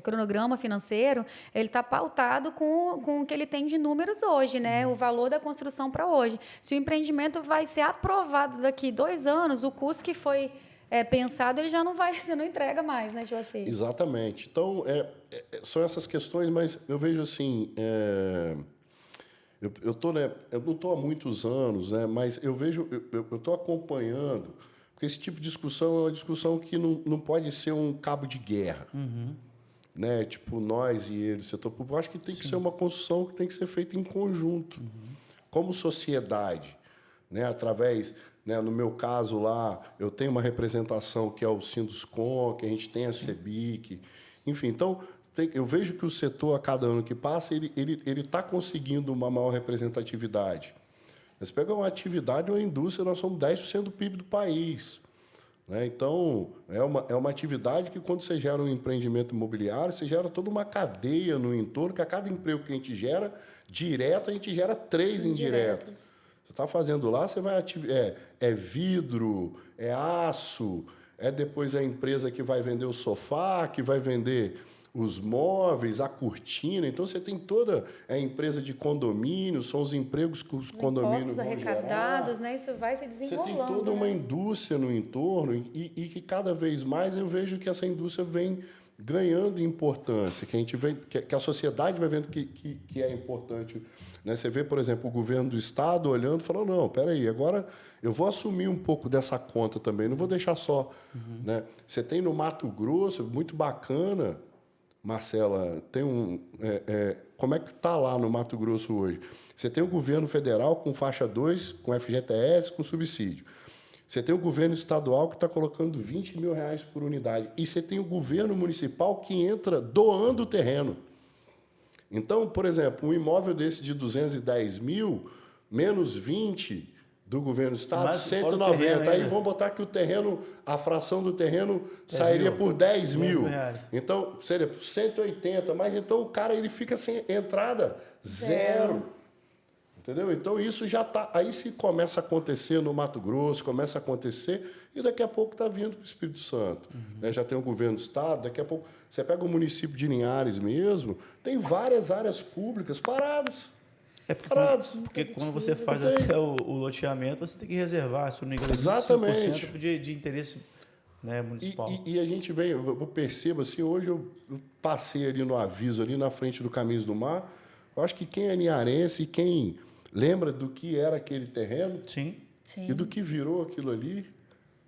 cronograma financeiro, ele está pautado com o que ele tem de números hoje, né? O valor da construção para hoje. Se o empreendimento vai ser aprovado daqui 2 anos, o custo que foi pensado, ele já não vai, você não entrega mais, né, Joaci? Exatamente. Então, são essas questões, mas eu vejo assim... Eu não estou há muitos anos, né, mas eu estou acompanhando, porque esse tipo de discussão é uma discussão que não pode ser um cabo de guerra. Né, tipo, nós e eles, setor público. Eu acho que tem que ser uma construção que tem que ser feita em conjunto, como sociedade, né, através... Né, no meu caso lá, eu tenho uma representação que é o Sinduscon, que a gente tem a CEBIC, enfim, então eu vejo que o setor, a cada ano que passa, ele está conseguindo uma maior representatividade. Você pega uma atividade, uma indústria, nós somos 10% do PIB do país. Né? Então, é uma atividade que, quando você gera um empreendimento imobiliário, você gera toda uma cadeia no entorno, que a cada emprego que a gente gera, direto, a gente gera 3 indiretos. Você está fazendo lá, você vai vidro, é aço, depois a empresa que vai vender o sofá, que vai vender os móveis, a cortina. Então, você tem toda a empresa de condomínio, são os empregos que os condomínios vão arrecadados, né? Isso vai se desenrolando. Você tem toda uma indústria no entorno e que cada vez mais eu vejo que essa indústria vem ganhando importância, que a sociedade vai vendo que é importante Né? Você vê, por exemplo, o governo do estado olhando e falando, não, peraí, agora eu vou assumir um pouco dessa conta também, não vou deixar só. Né? Você tem no Mato Grosso, muito bacana, Marcela, tem como é que está lá no Mato Grosso hoje? Você tem o governo federal com faixa 2, com FGTS, com subsídio. Você tem o governo estadual que está colocando R$20 mil por unidade. E você tem o governo municipal que entra doando o terreno. Então, por exemplo, um imóvel desse de 210 mil, menos 20 do governo do estado, mas 190. Aí vão botar que o terreno, a fração do terreno sairia por 10 mil. Então, seria 180. Mas então o cara ele fica sem entrada zero. Entendeu? Então, isso já está... Aí se começa a acontecer no Mato Grosso, começa a acontecer, e daqui a pouco está vindo para o Espírito Santo. Né? Já tem o governo do estado, daqui a pouco... Você pega o município de Linhares mesmo, tem várias áreas públicas paradas. Porque quando você faz até o loteamento, você tem que reservar, se não me engano, 25% de interesse, né, municipal. E a gente vem, eu percebo assim, hoje eu passei ali no aviso, ali na frente do Caminhos do Mar, eu acho que quem é linharense e quem lembra do que era aquele terreno e do que virou aquilo ali,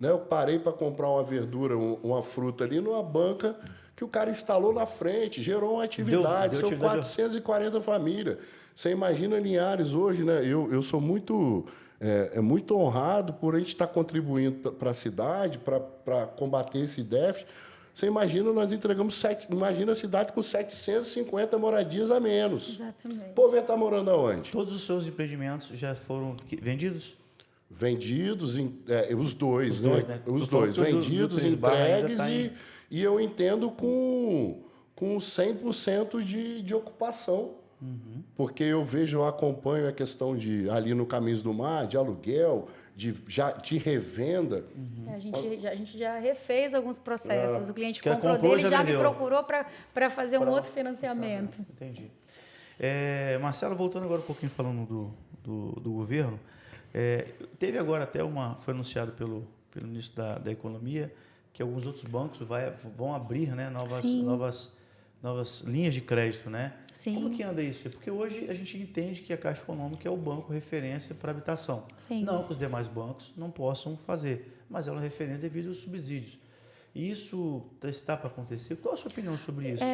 né? Eu parei para comprar uma verdura, uma fruta ali numa banca que o cara instalou na frente, gerou uma atividade, são 440 famílias. Você imagina Linhares hoje, né? Eu sou muito honrado por a gente estar contribuindo para a cidade, para combater esse déficit. Você imagina, nós entregamos imagina a cidade com 750 moradias a menos. Exatamente. O povo está morando aonde? Todos os seus empreendimentos já foram vendidos? Vendidos, os dois, né? Os dois, vendidos, entregues e eu entendo com 100% de ocupação. Porque eu vejo, eu acompanho a questão de, ali no Caminhos do Mar, de aluguel, de revenda. A gente já refez alguns processos. O cliente comprou dele e já me procurou para fazer um outro financiamento. Entendi. Marcelo, voltando agora um pouquinho falando do governo, teve agora até foi anunciado pelo ministro da Economia que alguns outros bancos vão abrir, né, novas linhas de crédito, né? Sim. Como que anda isso? Porque hoje a gente entende que a Caixa Econômica é o banco referência para habitação. Sim. Não que os demais bancos não possam fazer, mas ela é uma referência devido aos subsídios. Isso está para acontecer? Qual a sua opinião sobre isso?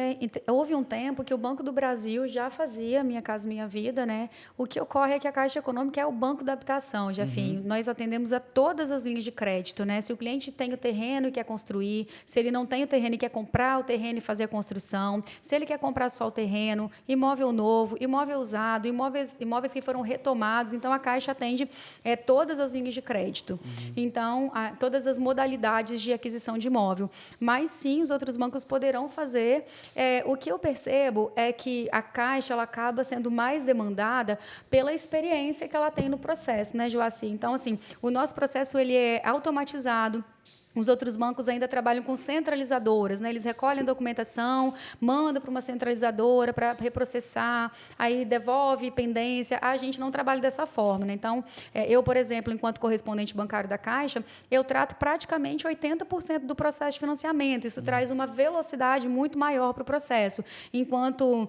Houve um tempo que o Banco do Brasil já fazia Minha Casa Minha Vida, né? O que ocorre é que a Caixa Econômica é o banco da habitação, Jefinho. Nós atendemos a todas as linhas de crédito, né? Se o cliente tem o terreno e quer construir, se ele não tem o terreno e quer comprar o terreno e fazer a construção, se ele quer comprar só o terreno, imóvel novo, imóvel usado, imóveis que foram retomados. Então, a Caixa atende todas as linhas de crédito. Então, todas as modalidades de aquisição de imóvel. Mas, sim, os outros bancos poderão fazer. O que eu percebo é que a Caixa ela acaba sendo mais demandada pela experiência que ela tem no processo, né, Joaci? Então, assim, o nosso processo ele é automatizado. Os outros bancos ainda trabalham com centralizadoras, né? Eles recolhem a documentação, mandam para uma centralizadora para reprocessar, aí devolve pendência. A gente não trabalha dessa forma, né? Então, eu, por exemplo, enquanto correspondente bancário da Caixa, eu trato praticamente 80% do processo de financiamento. Isso traz uma velocidade muito maior para o processo. Enquanto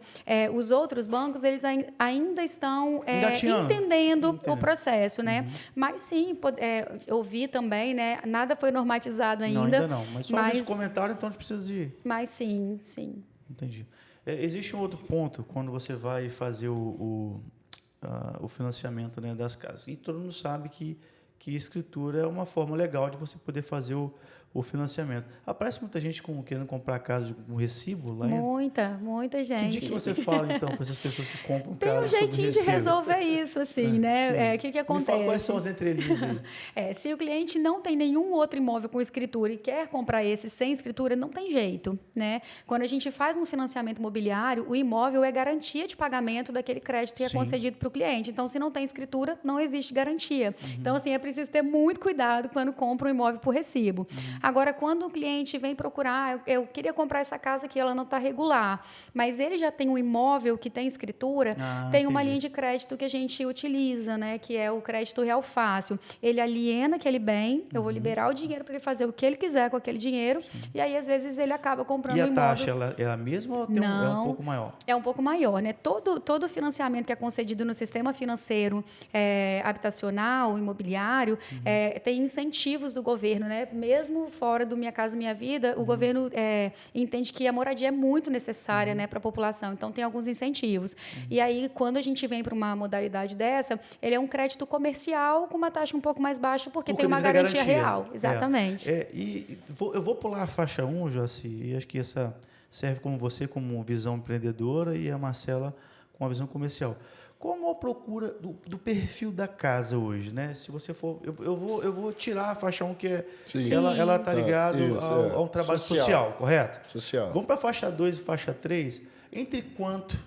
os outros bancos, eles ainda estão entendendo o processo, né? Mas, sim, eu vi também, né? Nada foi normatizado ainda. Não, ainda não. Mas só nesse comentário, então, a gente precisa de... Mas sim, sim. Entendi. Existe um outro ponto quando você vai fazer o financiamento, né, das casas. E todo mundo sabe que escritura é uma forma legal de você poder fazer o financiamento. Aparece muita gente querendo comprar casa com recibo lá? Muita gente. Que dia que você fala, então, para essas pessoas que compram casa? Tem um jeitinho de resolver isso, assim, né? O que acontece? Me fala quais são as entrelinhas aí. Se o cliente não tem nenhum outro imóvel com escritura e quer comprar esse sem escritura, não tem jeito, né? Quando a gente faz um financiamento imobiliário, o imóvel é garantia de pagamento daquele crédito que é concedido para o cliente. Então, se não tem escritura, não existe garantia. Então, assim, é preciso ter muito cuidado quando compra um imóvel por recibo. Agora, quando o cliente vem procurar, eu queria comprar essa casa que ela não está regular, mas ele já tem um imóvel que tem escritura, tem uma linha de crédito que a gente utiliza, né, que é o crédito real fácil. Ele aliena aquele bem, eu vou liberar o dinheiro para ele fazer o que ele quiser com aquele dinheiro, e aí, às vezes, ele acaba comprando um imóvel. E a taxa, ela é a mesma ou é um pouco maior? É um pouco maior, né? Todo financiamento que é concedido no sistema financeiro habitacional, imobiliário, tem incentivos do governo, né? Mesmo fora do Minha Casa Minha Vida, o governo entende que a moradia é muito necessária, né, para a população. Então, tem alguns incentivos. E aí, quando a gente vem para uma modalidade dessa, ele é um crédito comercial com uma taxa um pouco mais baixa, porque tem uma garantia real. Exatamente. Eu vou pular a faixa 1, Joaci, e acho que essa serve como você, como visão empreendedora, e a Marcela com a visão comercial. Como a procura do perfil da casa hoje, né? Se você for... Eu vou tirar a faixa 1, que ela está ligada a um trabalho social, correto? Social. Vamos para a faixa 2 e faixa 3. Entre quanto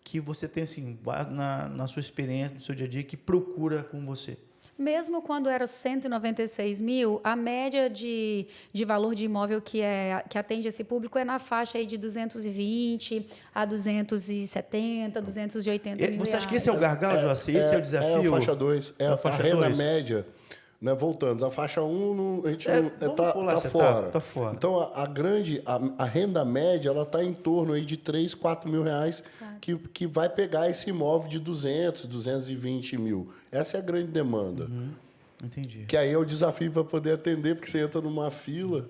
que você tem, assim, na sua experiência, no seu dia a dia, que procura com você? Mesmo quando era 196 mil, a média de valor de imóvel que atende esse público é na faixa aí de 220 a 270, 280 mil. Você acha que esse é o gargalo, Joaci? Esse é o desafio? É a faixa 2. É a renda média. Né, voltando, a faixa 1, a gente está fora. Tá fora. Então, a renda média ela está em torno aí de 3, 4 mil reais que vai pegar esse imóvel de 200, 220 mil. Essa é a grande demanda. Entendi. Que aí é o desafio para poder atender, porque você entra numa fila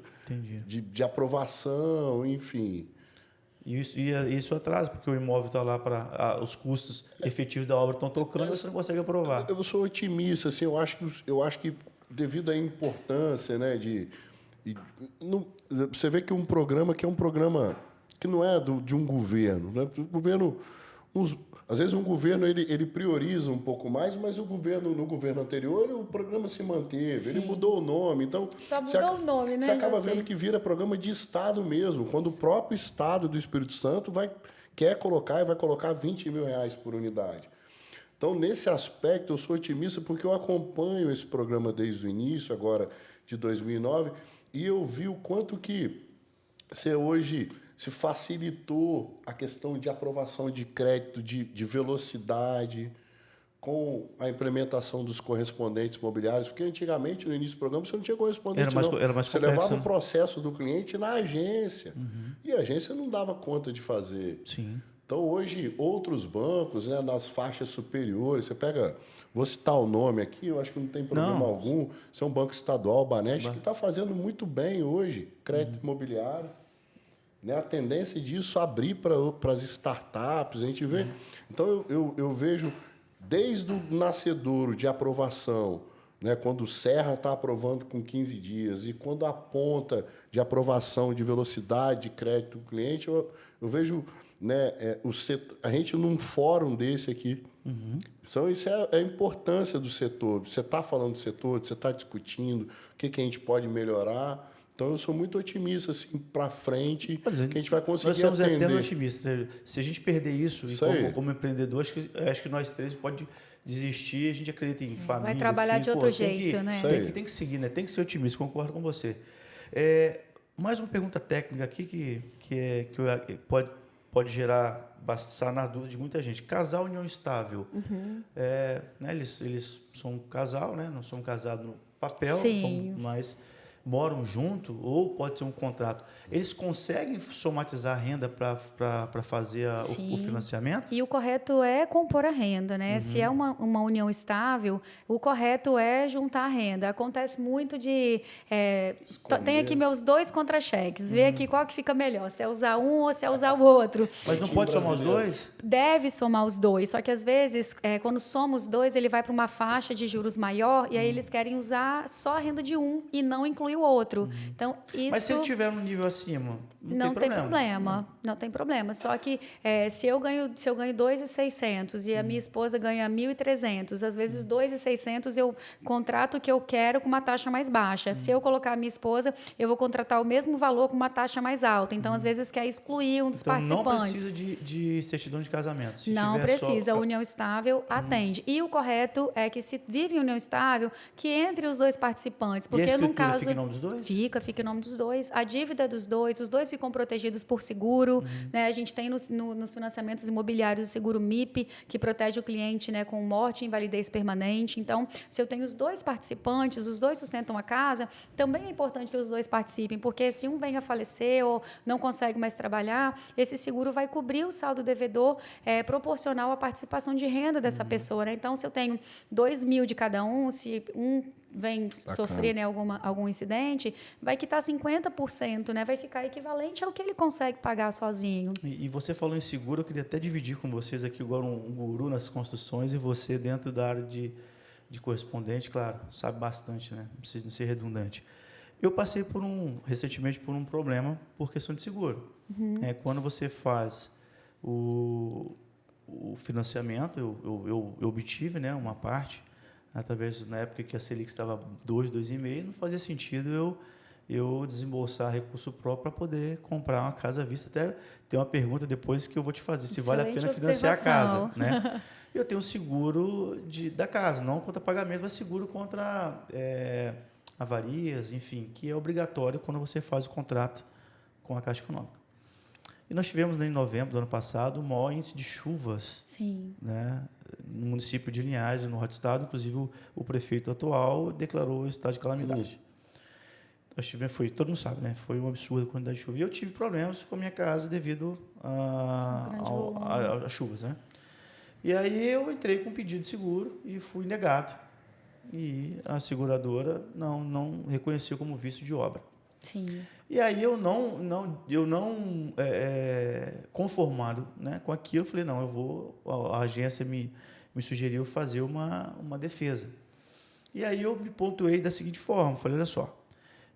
de aprovação, enfim. E isso atrasa, porque o imóvel está lá para os custos efetivos da obra estão tocando e você não consegue aprovar. Eu sou otimista, assim, eu acho que devido à importância, né, você vê que um programa que é um programa que não é de um governo, né? O governo, às vezes um governo ele prioriza um pouco mais, mas no governo anterior o programa se manteve, ele mudou o nome, então só mudou o nome, né? Você acaba vendo que vira programa de Estado mesmo, quando o próprio Estado do Espírito Santo quer colocar e vai colocar 20 mil reais por unidade. Então, nesse aspecto, eu sou otimista porque eu acompanho esse programa desde o início, agora de 2009, e eu vi o quanto que hoje se facilitou a questão de aprovação de crédito, de velocidade, com a implementação dos correspondentes imobiliários, porque antigamente, no início do programa, você não tinha correspondente, era mais você levava o processo do cliente na agência, e a agência não dava conta de fazer. Sim. Então, hoje, outros bancos, né, nas faixas superiores, você pega, vou citar o nome aqui, eu acho que não tem problema algum, você é um banco estadual, o Banesp, que está fazendo muito bem hoje, crédito imobiliário. Né, a tendência disso abrir para as startups, a gente vê. Então, eu vejo, desde o nascedouro de aprovação, né, quando o Serra está aprovando com 15 dias, e quando a ponta de aprovação de velocidade de crédito do cliente, eu vejo, né, a gente num fórum desse aqui. Então, isso é a importância do setor. Você está falando do setor, você está discutindo o que a gente pode melhorar. Então, eu sou muito otimista, assim, para frente, que a gente vai conseguir atender. Nós somos eternos otimistas. Se a gente perder isso como empreendedor, acho que nós três pode desistir, a gente acredita em família. Vai trabalhar de outro jeito, né? Tem que seguir, né? Tem que ser otimista, concordo com você. Mais uma pergunta técnica aqui que pode gerar sanar dúvida de muita gente. Casal união estável. Né, eles são um casal, né? Não são casados no papel, mas moram junto, ou pode ser um contrato. Eles conseguem somatizar a renda para fazer o financiamento? E o correto é compor a renda, né? Se é uma união estável, o correto é juntar a renda. Acontece muito de... tem aqui meus 2 contra-cheques. Vê aqui qual que fica melhor, se é usar um ou se é usar o outro. Mas não pode somar os dois? Deve somar os dois, só que às vezes, quando soma os dois, ele vai para uma faixa de juros maior e aí eles querem usar só a renda de um e não incluir o outro. Então, isso... Mas se ele tiver um nível acima, não tem problema. Não tem problema. Só que se eu ganho 2.600 e a minha esposa ganha 1.300, às vezes 2.600 eu contrato o que eu quero com uma taxa mais baixa. Se eu colocar a minha esposa, eu vou contratar o mesmo valor com uma taxa mais alta. Então, às vezes, quer excluir um dos participantes. Não precisa de certidão de casamento. Não precisa. A união estável atende. E o correto é que se vive em união estável, que entre os 2 participantes. Porque, no caso... nome dos dois? Fica em nome dos dois. A dívida dos dois, os dois ficam protegidos por seguro. Né? A gente tem nos financiamentos imobiliários o seguro MIP, que protege o cliente, né, com morte e invalidez permanente. Então, se eu tenho os dois participantes, os dois sustentam a casa, também é importante que os dois participem, porque se um vem a falecer ou não consegue mais trabalhar, esse seguro vai cobrir o saldo devedor proporcional à participação de renda dessa pessoa. Né? Então, se eu tenho 2.000 de cada um, se um vem sofrer, né, algum incidente, vai quitar 50%, né? Vai ficar equivalente ao que ele consegue pagar sozinho. E você falou em seguro, eu queria até dividir com vocês aqui agora um guru nas construções e você dentro da área de correspondente, claro, sabe bastante, né? Não precisa ser redundante. Eu passei recentemente por um problema por questão de seguro. Quando você faz o financiamento, eu obtive, né, uma parte, através, na época que a Selic estava 2,5, não fazia sentido eu desembolsar recurso próprio para poder comprar uma casa à vista. Até tem uma pergunta depois que eu vou te fazer, se vale a pena financiar a casa. Né? Eu tenho seguro da casa, não contra pagamento, mas seguro contra avarias, enfim, que é obrigatório quando você faz o contrato com a Caixa Econômica. E nós tivemos, em novembro do ano passado, o maior índice de chuvas. Sim. Né, no município de Linhares, no norte do estado. Inclusive, o prefeito atual declarou estado de calamidade. Todo mundo sabe, né? Foi um absurdo a quantidade de chuva. E eu tive problemas com a minha casa devido às chuvas. Né? E aí eu entrei com um pedido de seguro e fui negado. E a seguradora não reconheceu como vício de obra. Sim. E aí eu não conformado, né, com aquilo, eu falei, não, a agência me sugeriu fazer uma defesa. E aí eu me pontuei da seguinte forma, falei, olha só,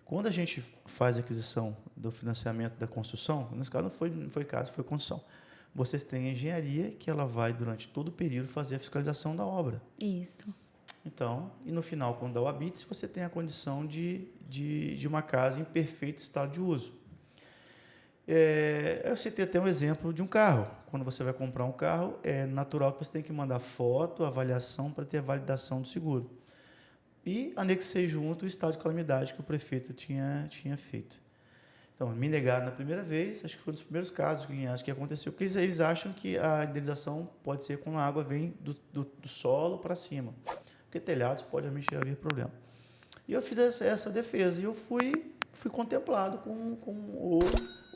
quando a gente faz a aquisição do financiamento da construção, nesse caso não foi casa, foi construção, vocês têm a engenharia que ela vai, durante todo o período, fazer a fiscalização da obra. Isso. Então, e no final, quando dá o habite, você tem a condição de uma casa em perfeito estado de uso. Eu citei até um exemplo de um carro. Quando você vai comprar um carro, é natural que você tenha que mandar foto, avaliação, para ter a validação do seguro. E anexei junto o estado de calamidade que o prefeito tinha feito. Então, me negaram na primeira vez, acho que foi um dos primeiros casos que aconteceu, porque eles acham que a indenização pode ser quando a água vem do solo para cima. Porque telhados pode realmente haver problema. E eu fiz essa defesa e eu fui contemplado com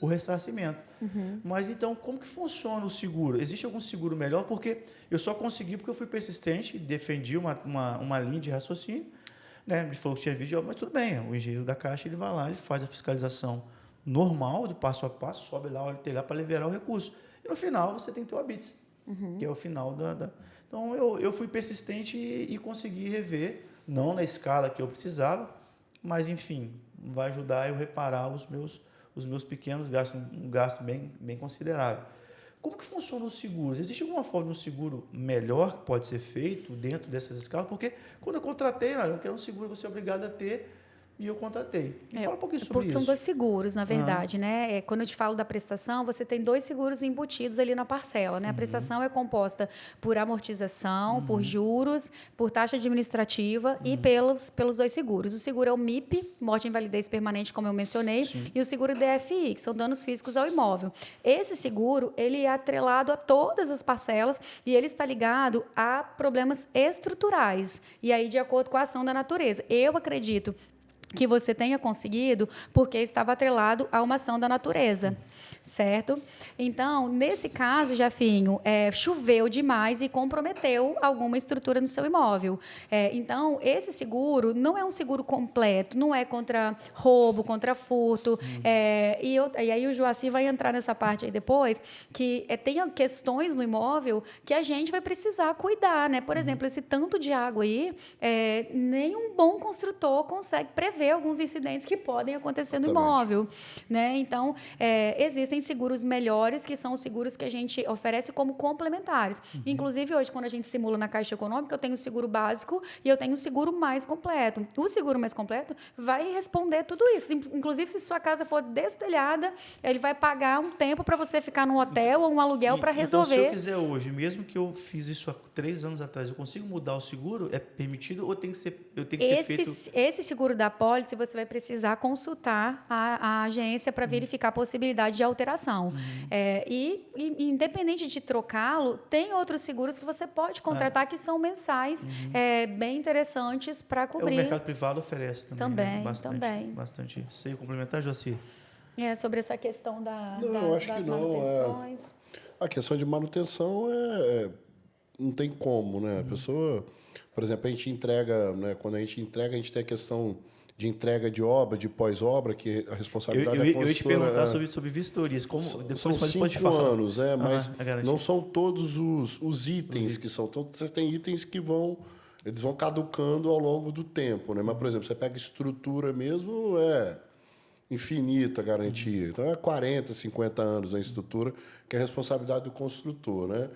o ressarcimento. Mas então, como que funciona o seguro? Existe algum seguro melhor? Porque eu só consegui porque eu fui persistente, defendi uma linha de raciocínio, né? Ele falou que tinha vídeo, mas tudo bem, o engenheiro da Caixa ele vai lá, ele faz a fiscalização normal, do passo a passo, sobe lá, olha o telhado para liberar o recurso. E no final você tem que ter o habite, que é o final da... Então, eu fui persistente e consegui rever, não na escala que eu precisava, mas, enfim, vai ajudar eu a reparar os meus pequenos gastos, um gasto bem considerável. Como que funciona os seguros? Existe alguma forma de um seguro melhor que pode ser feito dentro dessas escalas? Porque quando eu contratei, eu quero um seguro, você é obrigado a ter, e eu contratei. Fala um pouquinho sobre isso. São 2 seguros, na verdade, né? Quando eu te falo da prestação, você tem 2 seguros embutidos ali na parcela, né? A prestação é composta por amortização, por juros, por taxa administrativa e pelos 2 seguros. O seguro é o MIP, morte e invalidez permanente, como eu mencionei, e o seguro DFI, que são danos físicos ao imóvel. Esse seguro, ele é atrelado a todas as parcelas e ele está ligado a problemas estruturais. E aí, de acordo com a ação da natureza. Eu acredito que você tenha conseguido porque estava atrelado a uma ação da natureza, certo? Então, nesse caso, Jefinho, choveu demais e comprometeu alguma estrutura no seu imóvel. Então, esse seguro não é um seguro completo, não é contra roubo, contra furto. E aí o Joaci vai entrar nessa parte aí depois, que tem questões no imóvel que a gente vai precisar cuidar, né? Por exemplo, esse tanto de água aí, nenhum bom construtor consegue prever alguns incidentes que podem acontecer no imóvel, né? Então, existem seguros melhores, que são os seguros que a gente oferece como complementares. Inclusive, hoje, quando a gente simula na Caixa Econômica, eu tenho um seguro básico e eu tenho um seguro mais completo. O seguro mais completo vai responder tudo isso. Inclusive, se sua casa for destelhada, ele vai pagar um tempo para você ficar num hotel ou um aluguel para resolver. Então, se eu quiser hoje, mesmo que eu fiz isso há 3 anos atrás, eu consigo mudar o seguro? É permitido ou tem que ser feito... Esse seguro da apólice, você vai precisar consultar a agência para verificar a possibilidade de alteração. Independente de trocá-lo, tem outros seguros que você pode contratar que são mensais, bem interessantes para cobrir. O mercado privado oferece também. Também. Bastante. Você ia complementar, Joacir? Sobre essa questão das manutenções. A questão de manutenção não tem como, né? A pessoa, por exemplo, a gente entrega, né? Quando a gente entrega, a gente tem a questão de entrega de obra, de pós-obra, que a responsabilidade da construtora... Eu ia te perguntar sobre vistorias. São 5 anos, mas não são todos os itens que são. Então, você tem itens que eles vão caducando ao longo do tempo, né? Mas, por exemplo, você pega estrutura mesmo, infinita a garantia. Então, 40, 50 anos a estrutura, que é a responsabilidade do construtor, né?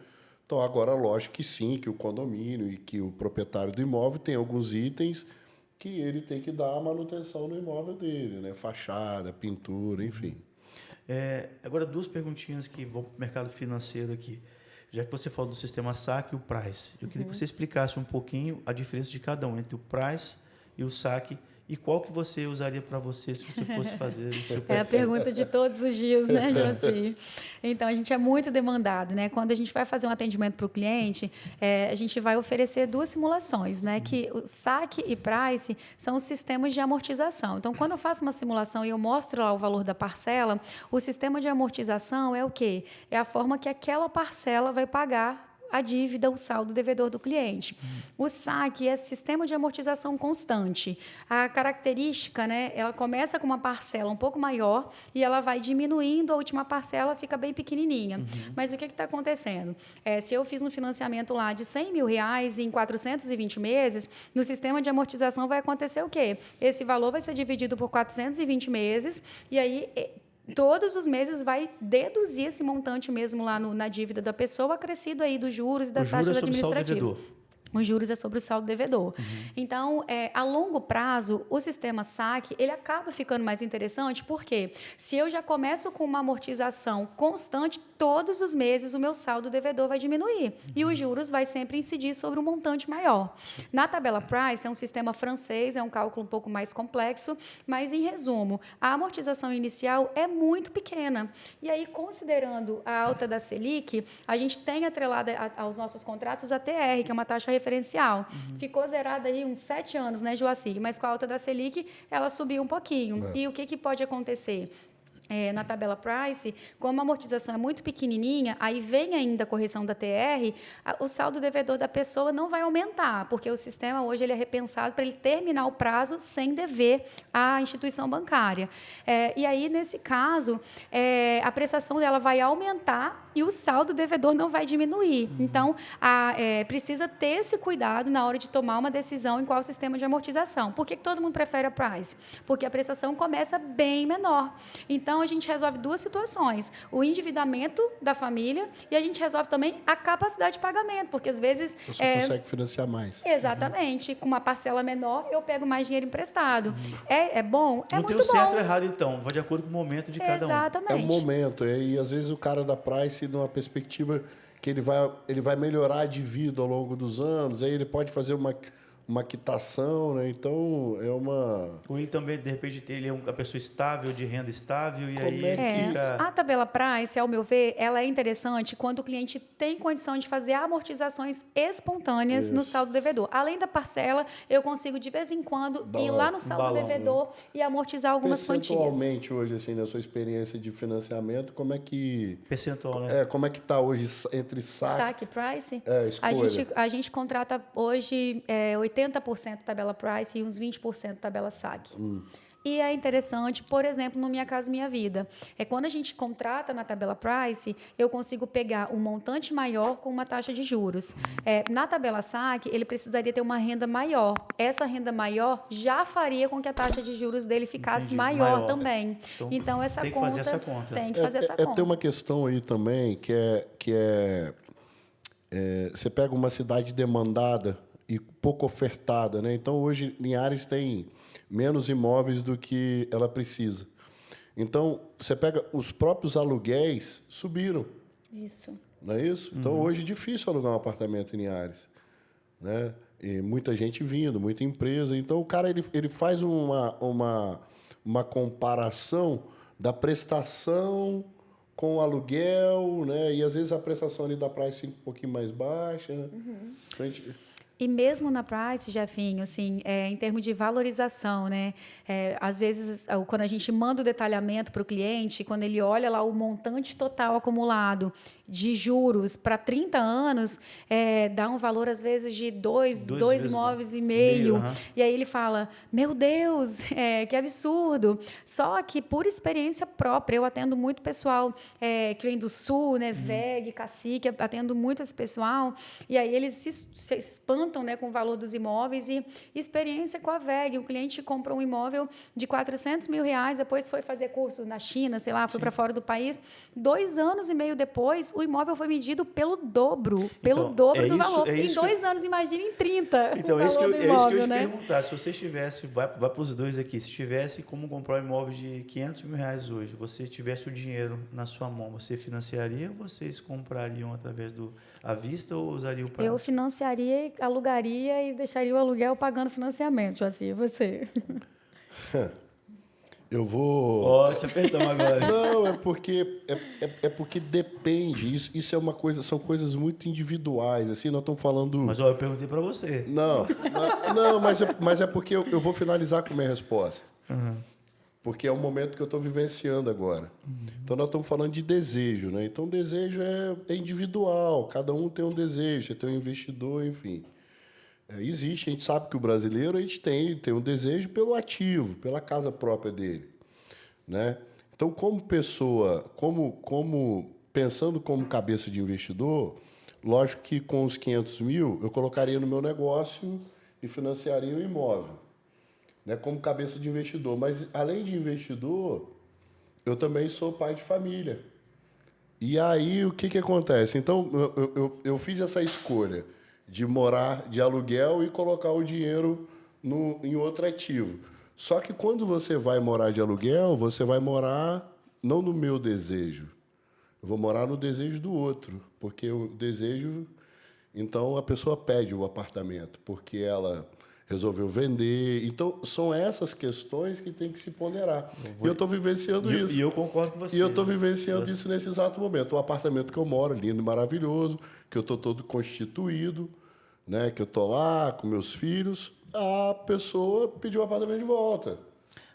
Então, agora, lógico que sim, que o condomínio e que o proprietário do imóvel tem alguns itens que ele tem que dar a manutenção no imóvel dele, né? Fachada, pintura, enfim. Agora, 2 perguntinhas que vão para o mercado financeiro aqui. Já que você falou do sistema saque e o price, eu queria que você explicasse um pouquinho a diferença de cada um, entre o price e o saque, e qual que você usaria para você se você fosse fazer o seu perfil. É a pergunta de todos os dias, né, Joacir? Então, a gente é muito demandado, né? Quando a gente vai fazer um atendimento para o cliente, a gente vai oferecer 2 simulações, né? Que o saque e price são os sistemas de amortização. Então, quando eu faço uma simulação e eu mostro lá o valor da parcela, o sistema de amortização é o quê? É a forma que aquela parcela vai pagar a dívida, o saldo devedor do cliente. O saque é sistema de amortização constante. A característica, né, ela começa com uma parcela um pouco maior e ela vai diminuindo, a última parcela fica bem pequenininha. Mas o que está acontecendo? Se eu fiz um financiamento lá de R$100 mil em 420 meses, no sistema de amortização vai acontecer o quê? Esse valor vai ser dividido por 420 meses e aí todos os meses vai deduzir esse montante mesmo lá na dívida da pessoa, acrescido aí dos juros e das taxas administrativas. Os juros é sobre o saldo devedor. Então, a longo prazo, o sistema saque ele acaba ficando mais interessante, porque se eu já começo com uma amortização constante, todos os meses o meu saldo devedor vai diminuir e os juros vai sempre incidir sobre um montante maior. Na tabela Price, é um sistema francês, é um cálculo um pouco mais complexo, mas, em resumo, a amortização inicial é muito pequena. E aí, considerando a alta da Selic, a gente tem atrelada aos nossos contratos a TR, que é uma taxa referencial. Ficou zerada aí uns 7 anos, né, Joacir? Mas com a alta da Selic, ela subiu um pouquinho. E o que pode acontecer? Na tabela Price, como a amortização é muito pequenininha, aí vem ainda a correção da TR, o saldo devedor da pessoa não vai aumentar, porque o sistema hoje ele é repensado para ele terminar o prazo sem dever à instituição bancária. E aí, nesse caso, a prestação dela vai aumentar e o saldo devedor não vai diminuir. Então, precisa ter esse cuidado na hora de tomar uma decisão em qual sistema de amortização. Por que todo mundo prefere a Price? Porque a prestação começa bem menor. Então, a gente resolve 2 situações. O endividamento da família e a gente resolve também a capacidade de pagamento, porque, às vezes... Você consegue financiar mais. Exatamente. Com uma parcela menor, eu pego mais dinheiro emprestado. É bom? É muito bom. Não tem o certo ou errado, então. Vai de acordo com o momento de cada um. Exatamente. É o momento. E, às vezes, o cara da Price, numa perspectiva que ele vai melhorar de vida ao longo dos anos, aí ele pode fazer uma quitação, né? Então, Ou ele também, de repente, ele é uma pessoa estável, de renda estável, e aí ele fica... A tabela Price, ao meu ver, ela é interessante quando o cliente tem condição de fazer amortizações espontâneas no saldo devedor. Além da parcela, eu consigo, de vez em quando, ir lá no saldo devedor e amortizar algumas quantias. Percentualmente, hoje, assim, na sua experiência de financiamento, como é que... Percentual, né? Como é que está hoje entre saque e Price? Escolha. A gente contrata hoje 80% tabela Price e uns 20% tabela saque. E é interessante, por exemplo, no Minha Casa Minha Vida. Quando a gente contrata na tabela Price, eu consigo pegar um montante maior com uma taxa de juros. Na tabela saque, ele precisaria ter uma renda maior. Essa renda maior já faria com que a taxa de juros dele ficasse maior também. Então, essa tem conta... Tem que fazer essa conta. Tem que fazer essa conta. Tem uma questão aí também que é você pega uma cidade demandada e pouco ofertada, né? Então, hoje, Linhares tem menos imóveis do que ela precisa. Então, você pega os próprios aluguéis subiram. Isso. Não é isso? Então, hoje é difícil alugar um apartamento em Linhares, né? E muita gente vindo, muita empresa. Então, o cara ele faz uma comparação da prestação com o aluguel, né? E, às vezes, a prestação ali da Price fica um pouquinho mais baixa, né? Então, E mesmo na Price, Jefinho, assim, em termos de valorização, né? Às vezes, quando a gente manda o detalhamento para o cliente, quando ele olha lá o montante total acumulado de juros para 30 anos, dá um valor, às vezes, de dois imóveis e meio. E aí ele fala, meu Deus, que absurdo. Só que, por experiência própria, eu atendo muito pessoal que vem do Sul, né? VEG, Cacique, atendo muito esse pessoal. E aí eles se espantam, né, com o valor dos imóveis. E experiência com a VEG. O cliente comprou um imóvel de R$400 mil, depois foi fazer curso na China, sei lá, foi para fora do país. 2 anos e meio depois, o imóvel foi vendido pelo dobro do valor. Em 2 anos, imagina em 30. Então, é isso que eu ia te perguntar. Se você tivesse, vai para os dois aqui, se tivesse como comprar um imóvel de R$500 mil hoje, você tivesse o dinheiro na sua mão, você financiaria ou vocês comprariam através à vista ou usariam o prazo? Eu financiaria, alugaria e deixaria o aluguel pagando financiamento, assim, você. Eu vou... Ó, te apertamos agora. Não, é porque depende. Isso é uma coisa, são coisas muito individuais. Assim, nós estamos falando... Mas eu perguntei para você. Não, mas é porque eu vou finalizar com a minha resposta. Porque é o momento que eu estou vivenciando agora. Então, nós estamos falando de desejo, né? Então, desejo é individual. Cada um tem um desejo. Você tem um investidor, enfim. Existe, a gente sabe que o brasileiro a gente tem um desejo pelo ativo, pela casa própria dele, né? Então, como pessoa, pensando como cabeça de investidor, lógico que com os 500 mil eu colocaria no meu negócio e financiaria o imóvel, né? Como cabeça de investidor. Mas, além de investidor, eu também sou pai de família. E aí, o que acontece? Então, eu fiz essa escolha de morar de aluguel e colocar o dinheiro em outro ativo. Só que quando você vai morar de aluguel, você vai morar não no meu desejo. Eu vou morar no desejo do outro, porque o desejo... Então, a pessoa pede o apartamento, porque ela resolveu vender. Então, são essas questões que tem que se ponderar. E eu estou vivenciando isso. E eu concordo com você. E eu estou vivenciando isso nesse exato momento. O apartamento que eu moro, lindo e maravilhoso, que eu estou todo constituído, né, que eu estou lá com meus filhos, a pessoa pediu o apartamento de volta.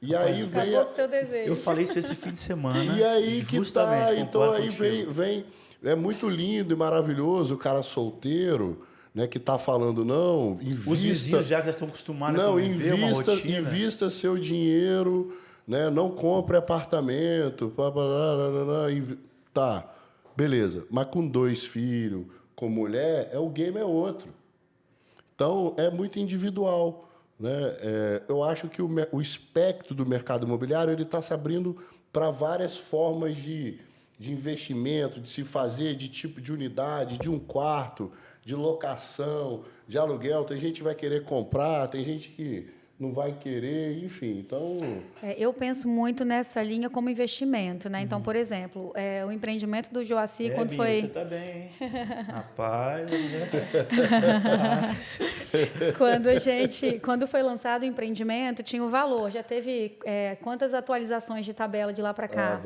E aí vem... seu desejo. Eu falei isso esse fim de semana. E aí que tá. Então aí vem... É muito lindo e maravilhoso o cara solteiro, né, que está falando, não, invista... Os vizinhos já estão acostumados a viver uma rotina. Invista seu dinheiro, né, não compre apartamento. Tá, beleza. Mas com 2 filhos, com mulher, o game é outro. Então, é muito individual, né? Eu acho que o espectro do mercado imobiliário está se abrindo para várias formas de investimento, de se fazer, de tipo de unidade, de um quarto, de locação, de aluguel. Tem gente que vai querer comprar, tem gente que não vai querer, enfim. Então... eu penso muito nessa linha como investimento, né? Então, por exemplo, o empreendimento do Joaci, quando Bia, foi... Você tá bem, hein? Rapaz, Quando foi lançado o empreendimento, tinha o valor. Já teve quantas atualizações de tabela de lá para cá?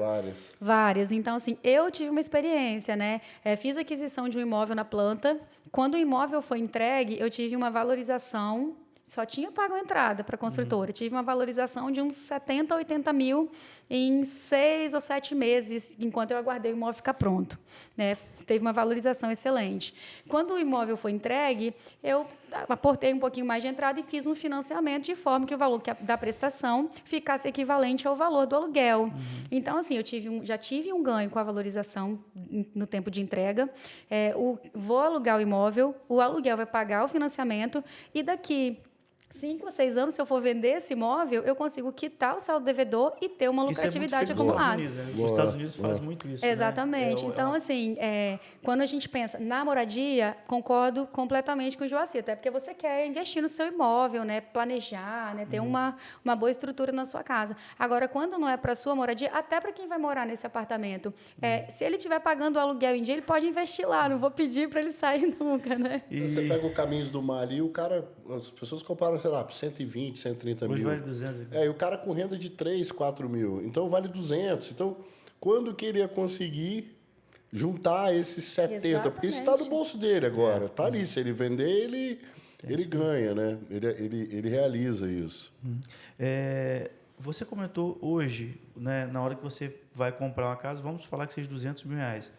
Várias. Então, assim, eu tive uma experiência, né? Fiz aquisição de um imóvel na planta. Quando o imóvel foi entregue, eu tive uma valorização... Só tinha pago a entrada para a construtora. Tive uma valorização de uns 70, 80 mil em 6 ou 7 meses, enquanto eu aguardei o imóvel ficar pronto, né? Teve uma valorização excelente. Quando o imóvel foi entregue, eu aportei um pouquinho mais de entrada e fiz um financiamento de forma que o valor da prestação ficasse equivalente ao valor do aluguel. Então, assim, eu já tive um ganho com a valorização no tempo de entrega. Vou alugar o imóvel, o aluguel vai pagar o financiamento e daqui 5 ou 6 anos, se eu for vender esse imóvel, eu consigo quitar o saldo devedor e ter uma lucratividade acumulada. Os Estados Unidos faz muito isso. Exatamente. Né? Então, assim, quando a gente pensa na moradia, concordo completamente com o Joaci, até porque você quer investir no seu imóvel, né? Planejar, né? Ter uma boa estrutura na sua casa. Agora, quando não é para a sua moradia, até para quem vai morar nesse apartamento, se ele estiver pagando o aluguel em dia, ele pode investir lá, não vou pedir para ele sair nunca, né? Você pega o Caminhos do Mar ali, as pessoas comparam, sei lá, por 120, 130 mil. Hoje vale 200. E o cara com renda de 3, 4 mil. Então, vale 200. Então, quando que ele ia conseguir juntar esses 70? Exatamente. Porque isso está no bolso dele agora. Está ali. Se ele vender, ele ganha, né? Ele realiza isso. Você comentou hoje, né, na hora que você vai comprar uma casa, vamos falar que seja 200 mil reais.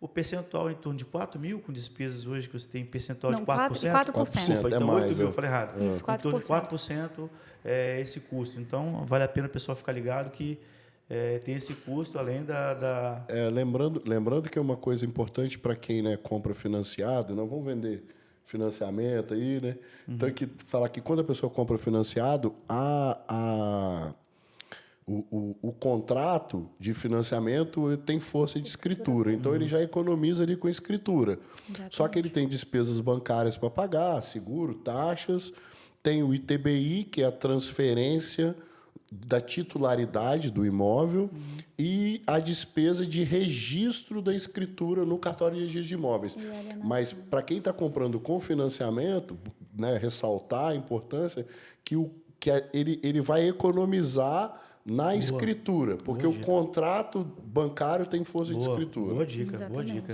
O percentual é em torno de 4 mil, com despesas hoje que você tem percentual de 4%? 4%. Então, mais, 8 mil, eu falei errado. Isso, 4%. Em torno de 4% é esse custo. Então, vale a pena o pessoal ficar ligado que tem esse custo, além da... Lembrando que é uma coisa importante para quem, né, compra financiado, não vão vender financiamento aí, né? Então, falar que quando a pessoa compra financiado, o contrato de financiamento tem força de escritura. Então, ele já economiza ali com a escritura. Exatamente. Só que ele tem despesas bancárias para pagar, seguro, taxas. Tem o ITBI, que é a transferência da titularidade do imóvel, e a despesa de registro da escritura no cartório de registro de imóveis. Mas, para quem está comprando com financiamento, né, ressaltar a importância que ele vai economizar na escritura, porque o contrato bancário tem força de escritura. Boa dica, exatamente. Boa dica.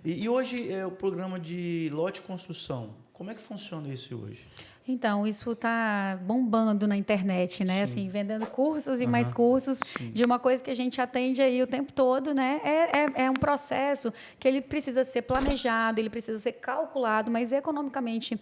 E hoje é o programa de lote construção. Como é que funciona isso hoje? Então, isso está bombando na internet, né? Assim, vendendo cursos e mais cursos de uma coisa que a gente atende aí o tempo todo, né? É um processo que ele precisa ser planejado, ele precisa ser calculado, mas economicamente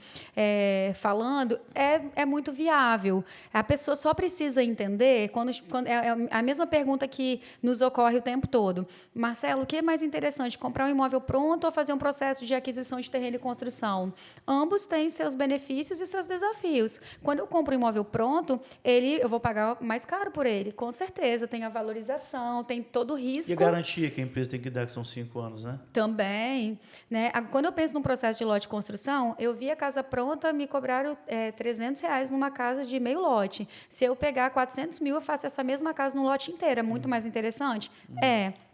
falando, é muito viável. A pessoa só precisa entender, quando é a mesma pergunta que nos ocorre o tempo todo. Marcelo, o que é mais interessante, comprar um imóvel pronto ou fazer um processo de aquisição de terreno e construção? Ambos têm seus benefícios e seus desafios. Quando eu compro um imóvel pronto, eu vou pagar mais caro por ele, com certeza. Tem a valorização, tem todo o risco. E a garantia que a empresa tem que dar, que são 5 anos, né? Também. Né? Quando eu penso num processo de lote de construção, eu vi a casa pronta, me cobraram R$300 numa casa de meio lote. Se eu pegar 400 mil, eu faço essa mesma casa no lote inteiro. É muito mais interessante?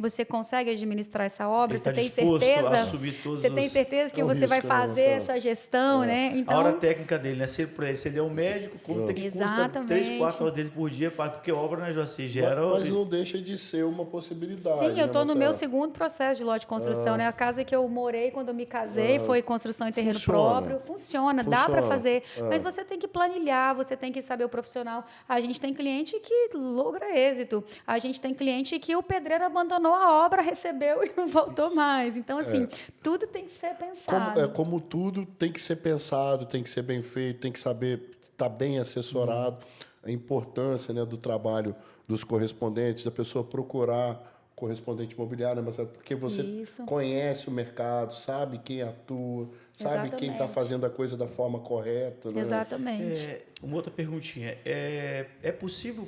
Você consegue administrar essa obra? Você tem certeza? Você tem certeza que você vai fazer essa gestão, né? Então, a hora técnica dele, né? Se ele é um médico, como tem que custar 3, 4 horas dele por dia, porque obra, né, Joaci, gera... Mas não deixa de ser uma possibilidade. Sim, eu estou no meu segundo processo de lote de construção, né? A casa que eu morei quando eu me casei foi construção em terreno próprio. Funciona, dá para fazer. Mas você tem que planilhar, você tem que saber o profissional. A gente tem cliente que logra êxito. A gente tem cliente que o pedreiro abandonou a obra, recebeu e não voltou mais. Então, assim, tudo tem que ser pensado. Como tudo tem que ser pensado, tem que ser bem feito, tem que saber estar bem assessorado. A importância, né, do trabalho dos correspondentes, da pessoa procurar correspondente imobiliário, porque você conhece o mercado, sabe quem atua, sabe quem está fazendo a coisa da forma correta. Né? Exatamente. Uma outra perguntinha. É possível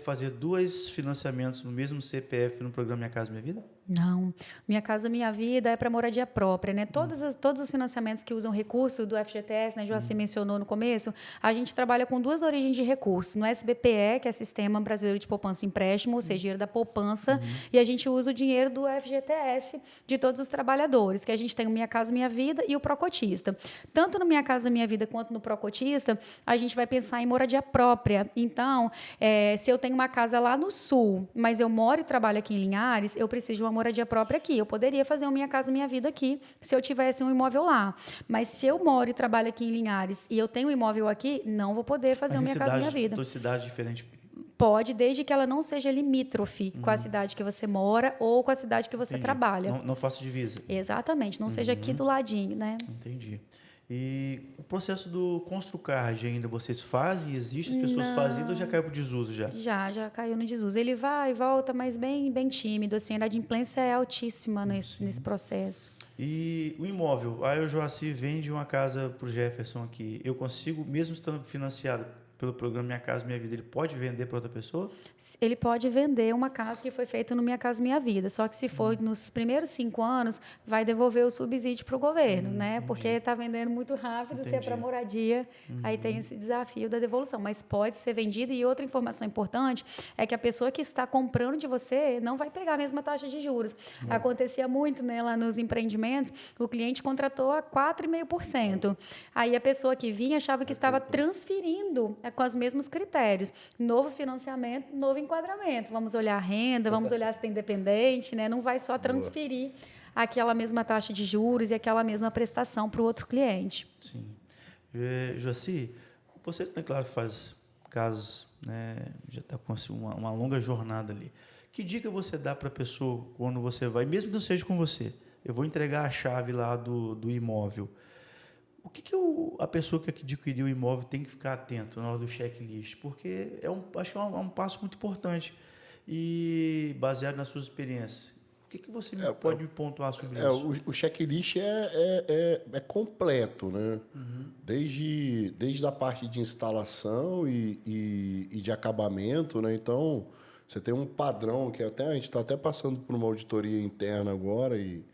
fazer 2 financiamentos no mesmo CPF no programa Minha Casa Minha Vida? Não. Minha Casa Minha Vida é para moradia própria, né? Todos os financiamentos que usam recurso do FGTS, né? Joaci mencionou no começo, a gente trabalha com 2 origens de recursos. No SBPE, que é Sistema Brasileiro de Poupança e Empréstimo, ou seja, dinheiro da poupança, e a gente usa o dinheiro do FGTS de todos os trabalhadores, que a gente tem o Minha Casa Minha Vida e o Procotista. Tanto no Minha Casa Minha Vida quanto no Procotista, a gente vai pensar em moradia própria. Então, se eu tenho uma casa lá no Sul, mas eu moro e trabalho aqui em Linhares, eu preciso de uma moradia própria aqui. Eu poderia fazer uma Minha Casa Minha Vida aqui, se eu tivesse um imóvel lá. Mas se eu moro e trabalho aqui em Linhares e eu tenho um imóvel aqui, não vou poder fazer uma Minha Casa Minha Vida. Mas em cidade diferente? Pode, desde que ela não seja limítrofe com a cidade que você mora ou com a cidade que você trabalha. Não faça divisa. Exatamente, não seja aqui do ladinho, né? Entendi. E o processo do Construcard ainda vocês fazem? Existe? As pessoas fazem ou já caiu para o desuso já? Já caiu no desuso. Ele vai e volta, mas bem tímido. Assim, a inadimplência é altíssima nesse processo. E o imóvel? Aí o Joaci vende uma casa para o Jefferson aqui. Eu consigo, mesmo estando financiado pelo programa Minha Casa Minha Vida, ele pode vender para outra pessoa? Ele pode vender uma casa que foi feita no Minha Casa Minha Vida, só que se for nos primeiros 5 anos, vai devolver o subsídio para o governo, né? Entendi. Porque está vendendo muito rápido, se é para moradia, aí tem esse desafio da devolução. Mas pode ser vendido. E outra informação importante é que a pessoa que está comprando de você não vai pegar a mesma taxa de juros. Acontecia muito, né, lá nos empreendimentos, o cliente contratou a 4,5%. Aí a pessoa que vinha achava que estava transferindo com os mesmos critérios. Novo financiamento, novo enquadramento. Vamos olhar a renda, vamos olhar se tem dependente, né? Não vai só transferir aquela mesma taxa de juros e aquela mesma prestação para o outro cliente. Sim. Joaci, você, claro, faz casos, né, já está com assim, uma longa jornada ali. Que dica você dá para a pessoa quando você vai, mesmo que não seja com você, eu vou entregar a chave lá do imóvel. O que a pessoa que adquiriu o imóvel tem que ficar atento na hora do checklist? Porque acho que é um passo muito importante e baseado nas suas experiências. O que você pode me pontuar sobre isso? O checklist é completo, né? Desde a parte de instalação e de acabamento, né? Então, você tem um padrão que a gente está até passando por uma auditoria interna agora e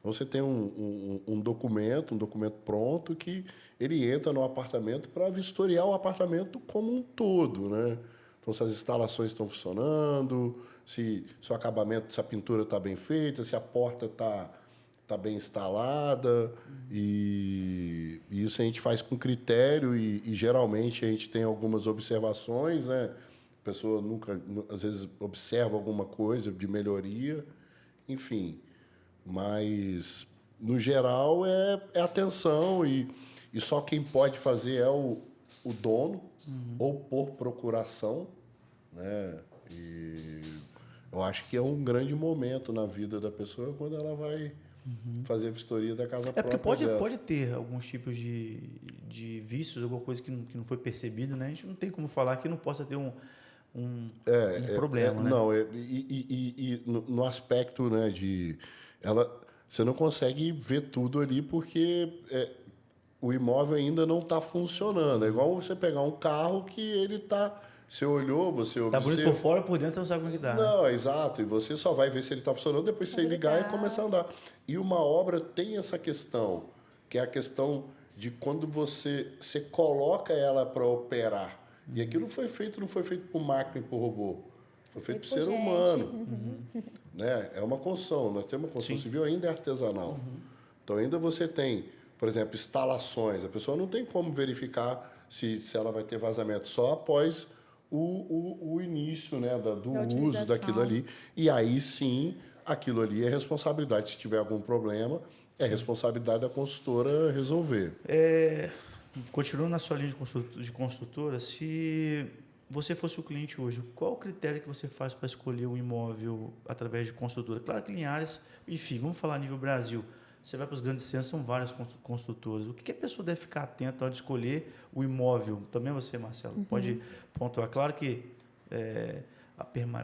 você tem um documento pronto que ele entra no apartamento para vistoriar o apartamento como um todo, né? Então, se as instalações estão funcionando, se o acabamento, se a pintura está bem feita, se a porta está bem instalada. E isso a gente faz com critério e geralmente a gente tem algumas observações, né? A pessoa às vezes, observa alguma coisa de melhoria, enfim. Mas, no geral, é atenção e só quem pode fazer é o dono ou por procuração, né? E eu acho que é um grande momento na vida da pessoa quando ela vai fazer a vistoria da casa própria. Porque pode ter alguns tipos de vícios, alguma coisa que não foi percebido, né? A gente não tem como falar que não possa ter um problema, né? Não, no aspecto, né, você não consegue ver tudo ali porque o imóvel ainda não está funcionando. É igual você pegar um carro que ele está... Você olhou, você observa... Está bonito por fora, por dentro você não sabe como é que está. Não, exato. E você só vai ver se ele está funcionando depois que você ligar e começar a andar. E uma obra tem essa questão, que é a questão de quando você coloca ela para operar. E aquilo não foi feito por máquina e por robô. Foi feito por ser humano. Né? É uma construção. Nós temos uma construção civil ainda é artesanal. Então, ainda você tem, por exemplo, instalações. A pessoa não tem como verificar se ela vai ter vazamento só após o início, né, do uso daquilo ali. E aí, sim, aquilo ali é responsabilidade. Se tiver algum problema, é responsabilidade da construtora resolver. Continuando na sua linha de construtora, se você fosse o cliente hoje, qual o critério que você faz para escolher um imóvel através de construtora? Claro que Linhares, enfim, vamos falar a nível Brasil. Você vai para os grandes centros, são várias construtoras. O que a pessoa deve ficar atenta na hora de escolher o imóvel? Também você, Marcelo, pode pontuar. Claro que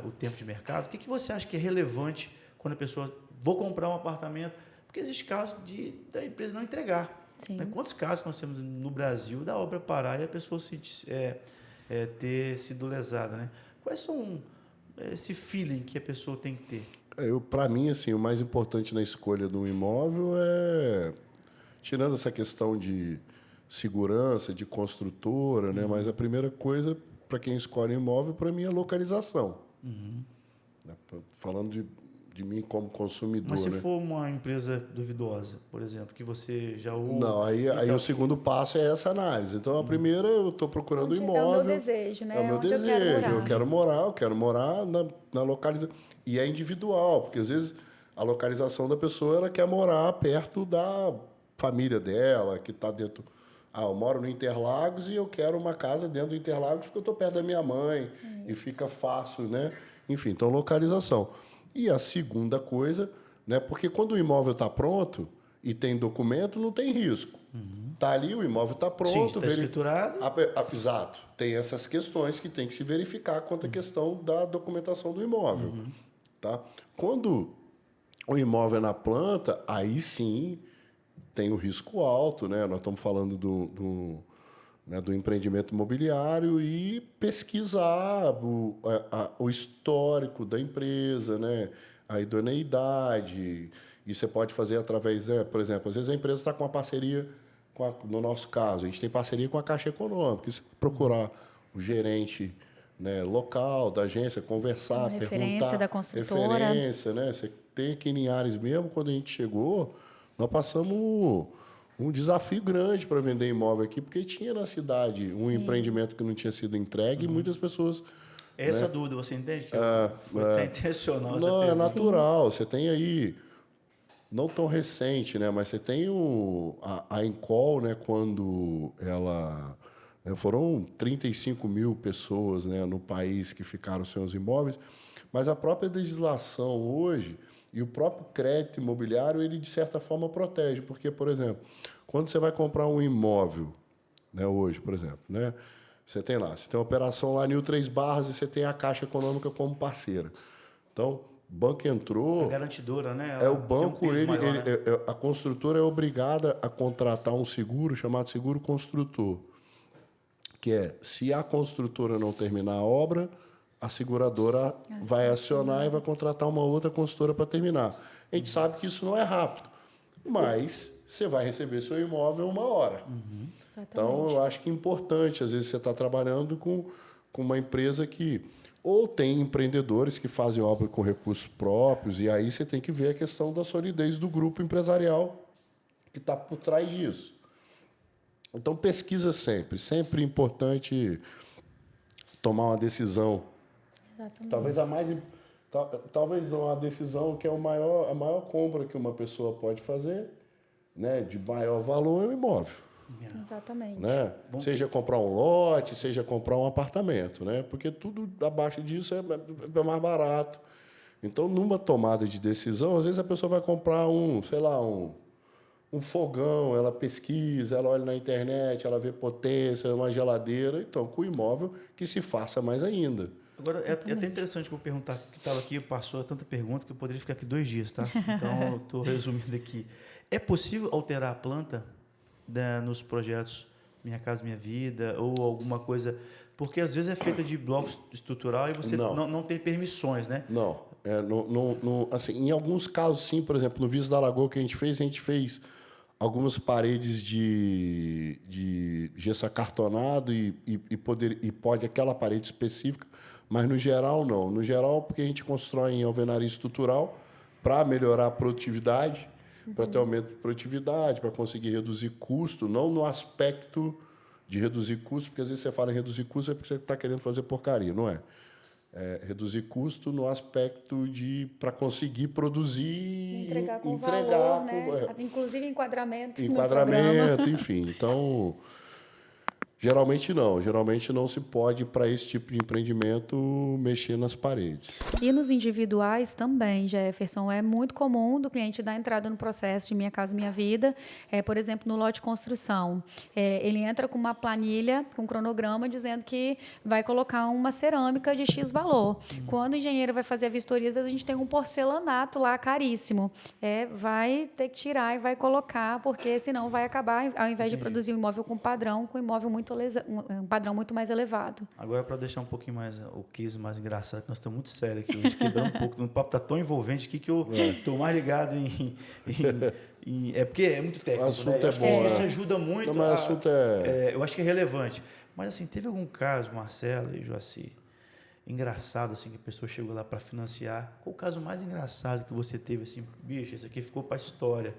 o tempo de mercado. O que você acha que é relevante quando a pessoa... Vou comprar um apartamento, porque existe caso da empresa não entregar. Né? Quantos casos nós temos no Brasil da obra parar e a pessoa ter sido lesada? Né? Quais são esse feeling que a pessoa tem que ter? Para mim, assim, o mais importante na escolha de um imóvel tirando essa questão de segurança, de construtora, né? Mas a primeira coisa, para quem escolhe imóvel, para mim, é localização. Falando de mim como consumidor. Mas se for uma empresa duvidosa, por exemplo, que você já... Não, aí o segundo passo é essa análise. Então, a primeira, eu estou procurando imóvel. É o meu desejo, né? É o meu desejo. Eu quero morar na localização. E é individual, porque às vezes a localização da pessoa, ela quer morar perto da família dela, que está dentro... eu moro no Interlagos e eu quero uma casa dentro do Interlagos porque eu estou perto da minha mãe. E fica fácil, né? Enfim, então, localização. E a segunda coisa, né? Porque quando o imóvel está pronto e tem documento, não tem risco. Tá ali, o imóvel está pronto. Sim, está escriturado. Exato. Tem essas questões que tem que se verificar quanto à questão da documentação do imóvel. Tá? Quando o imóvel é na planta, aí sim tem o risco alto, né? Nós estamos falando do empreendimento imobiliário e pesquisar o histórico da empresa, né? A idoneidade. E você pode fazer através, por exemplo, às vezes a empresa está com uma parceria, no nosso caso, a gente tem parceria com a Caixa Econômica. E você procurar o gerente, né, local da agência, conversar, perguntar. Referência da construtora. Referência, né? Você tem aqui em Linhares mesmo, quando a gente chegou, nós passamos um desafio grande para vender imóvel aqui, porque tinha na cidade um empreendimento que não tinha sido entregue e muitas pessoas... Essa né? dúvida, você entende? Que foi até intencional essa Não, pergunta. é natural. Você tem aí, não tão recente, né? Mas você tem a Encol, né? Quando ela... Foram 35 mil pessoas, né, no país que ficaram sem os imóveis, mas a própria legislação hoje e o próprio crédito imobiliário, ele, de certa forma, protege. Porque, por exemplo, quando você vai comprar um imóvel, né, hoje, por exemplo, né, você tem lá, você tem uma operação lá, Nil Três Barras, e você tem a Caixa Econômica como parceira. Então, o banco entrou... A garantidora, né? O banco, maior, né? a construtora é obrigada a contratar um seguro chamado seguro construtor, que é, se a construtora não terminar a obra, a seguradora vai acionar e vai contratar uma outra consultora para terminar. A gente sabe que isso não é rápido, mas você vai receber seu imóvel uma hora. Então, eu acho que é importante, às vezes, você está trabalhando com uma empresa que ou tem empreendedores que fazem obra com recursos próprios, e aí você tem que ver a questão da solidez do grupo empresarial que está por trás disso. Então, pesquisa sempre importante tomar uma decisão. Exatamente. Talvez não a decisão que é a maior compra que uma pessoa pode fazer, né, de maior valor, é o imóvel. Exatamente. Né? Seja comprar um lote, seja comprar um apartamento, né? Porque tudo abaixo disso é mais barato. Então, numa tomada de decisão, às vezes a pessoa vai comprar um fogão, ela pesquisa, ela olha na internet, ela vê potência, uma geladeira. Então, com o imóvel, que se faça mais ainda. Agora, é até interessante que eu perguntar, que estava aqui, passou tanta pergunta que eu poderia ficar aqui 2 dias, tá? Então, eu estou resumindo aqui. É possível alterar a planta nos projetos Minha Casa Minha Vida ou alguma coisa? Porque, às vezes, é feita de bloco estrutural e você não tem permissões, né? Não. Assim, em alguns casos, sim. Por exemplo, no Viso da Lagoa que a gente fez algumas paredes de gesso acartonado e pode aquela parede específica, mas, no geral, não. No geral, porque a gente constrói em alvenaria estrutural para melhorar a produtividade, para ter aumento de produtividade, para conseguir reduzir custo, não no aspecto de reduzir custo, porque às vezes você fala em reduzir custo é porque você está querendo fazer porcaria, não é? Reduzir custo no aspecto para conseguir produzir... Entregar com valor, né? Inclusive enquadramento. Enquadramento, enfim. Então, geralmente não se pode, para esse tipo de empreendimento, mexer nas paredes. E nos individuais também, Jefferson, é muito comum do cliente dar entrada no processo de Minha Casa Minha Vida. Por exemplo, no lote de construção, ele entra com uma planilha, com um cronograma, dizendo que vai colocar uma cerâmica de X valor. Quando o engenheiro vai fazer a vistoria, às vezes a gente tem um porcelanato lá caríssimo. Vai ter que tirar e vai colocar, porque senão vai acabar, ao invés de produzir um imóvel com padrão, com um imóvel um padrão muito mais elevado. Agora, para deixar um pouquinho mais o case mais engraçado, que nós estamos muito sérios aqui hoje, quebrando um pouco, o papo está tão envolvente aqui que eu estou mais ligado é porque é muito técnico. O assunto é bom. Isso ajuda muito. Não, mas o assunto eu acho que é relevante. Mas, assim, teve algum caso, Marcelo e Joaci, engraçado, assim, que a pessoa chegou lá para financiar? Qual o caso mais engraçado que você teve, assim, bicho, esse aqui ficou para a história?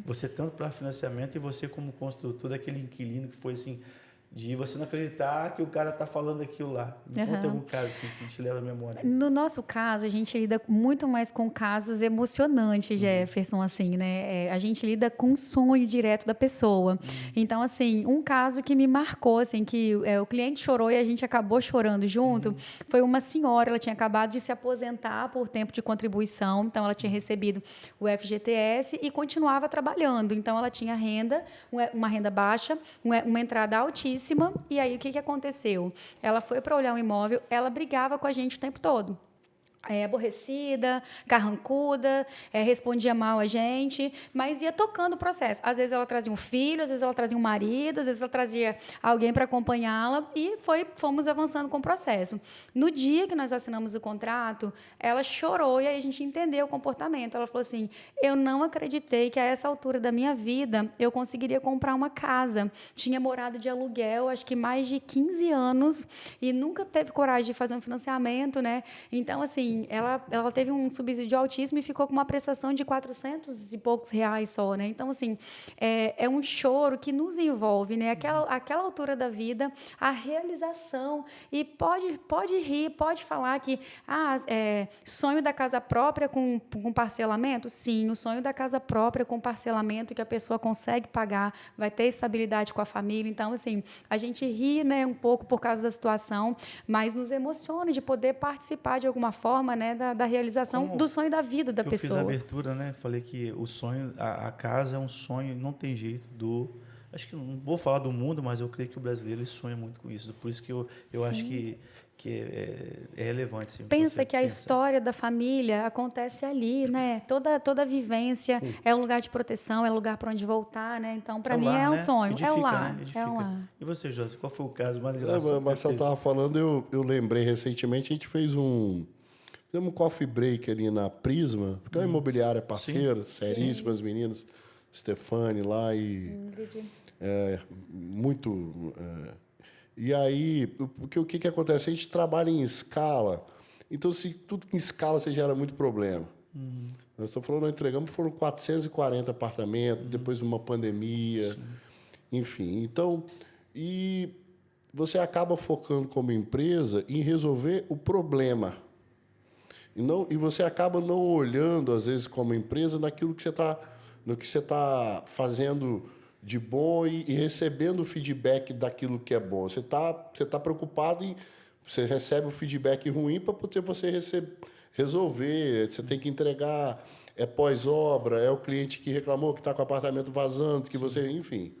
Você tanto para financiamento e você como construtor daquele inquilino que foi, assim, de você não acreditar que o cara está falando aquilo lá. Me conta algum caso assim, que te leva à memória. No nosso caso, a gente lida muito mais com casos emocionantes, Jefferson, assim, né? A gente lida com um sonho direto da pessoa. Então, assim, um caso que me marcou, assim, que o cliente chorou e a gente acabou chorando junto, foi uma senhora, ela tinha acabado de se aposentar por tempo de contribuição, então ela tinha recebido o FGTS e continuava trabalhando. Então, ela tinha renda, uma renda baixa, uma entrada altíssima. E aí, o que aconteceu? Ela foi para olhar um imóvel, ela brigava com a gente o tempo todo. Aborrecida, carrancuda, respondia mal a gente, mas ia tocando o processo. Às vezes ela trazia um filho, às vezes ela trazia um marido, às vezes ela trazia alguém para acompanhá-la e fomos avançando com o processo. No dia que nós assinamos o contrato, ela chorou e aí a gente entendeu o comportamento. Ela falou assim, eu não acreditei que a essa altura da minha vida eu conseguiria comprar uma casa. Tinha morado de aluguel, acho que mais de 15 anos e nunca teve coragem de fazer um financiamento, né? Então, assim, ela teve um subsídio altíssimo e ficou com uma prestação de 400 e poucos reais só, né? Então, assim, é um choro que nos envolve, né? Aquela altura da vida, a realização. E pode rir, pode falar que sonho da casa própria com parcelamento? Sim, o sonho da casa própria com parcelamento que a pessoa consegue pagar, vai ter estabilidade com a família. Então, assim, a gente ri, né, um pouco por causa da situação, mas nos emociona de poder participar de alguma forma, né, da realização do sonho da vida da pessoa. Eu fiz a abertura, né? Falei que o sonho, a casa é um sonho, não tem jeito acho que não vou falar do mundo, mas eu creio que o brasileiro ele sonha muito com isso. Por isso que eu acho que é relevante. Sim, pensa que a história da família acontece ali, né? Toda a vivência é um lugar de proteção, é um lugar para onde voltar, né? Então, para mim, é um sonho. Edifica, é o lar. Né? É o lar. E você, José, qual foi o caso mais engraçado? Mas você estava falando, eu lembrei recentemente, a gente fizemos um coffee break ali na Prisma, porque é uma imobiliária parceira, seríssima, as meninas, Stefani lá e... muito... E aí, porque o que acontece? A gente trabalha em escala, então, se tudo em escala, você gera muito problema. Nós estamos falando, nós entregamos, foram 440 apartamentos, depois de uma pandemia, enfim. Então, e você acaba focando como empresa em resolver o problema. E você acaba não olhando, às vezes, como empresa, naquilo que você está fazendo de bom e recebendo o feedback daquilo que é bom. Você tá preocupado em... Você recebe o feedback ruim para poder você resolver. Você tem que entregar, pós-obra, é o cliente que reclamou que está com o apartamento vazando, que você... Enfim.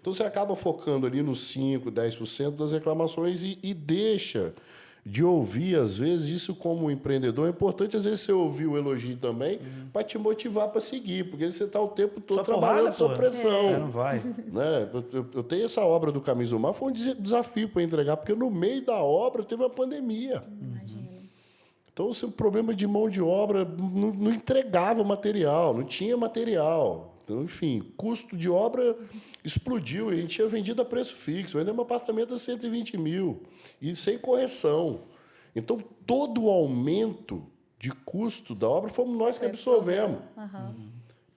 Então, você acaba focando ali nos 5%, 10% das reclamações e deixa de ouvir, às vezes, isso como empreendedor. É importante, às vezes, você ouvir o elogio também para te motivar para seguir, porque você está o tempo todo trabalhando sob pressão. Não vai. Né? Eu tenho essa obra do Caminhos do Mar, foi um desafio para entregar, porque no meio da obra teve a pandemia. Então, o problema de mão de obra não entregava material, não tinha material. Então, enfim, custo de obra explodiu. A gente tinha vendido a preço fixo. Ainda é um apartamento a 120 mil. E sem correção. Então, todo o aumento de custo da obra fomos nós que absorvemos.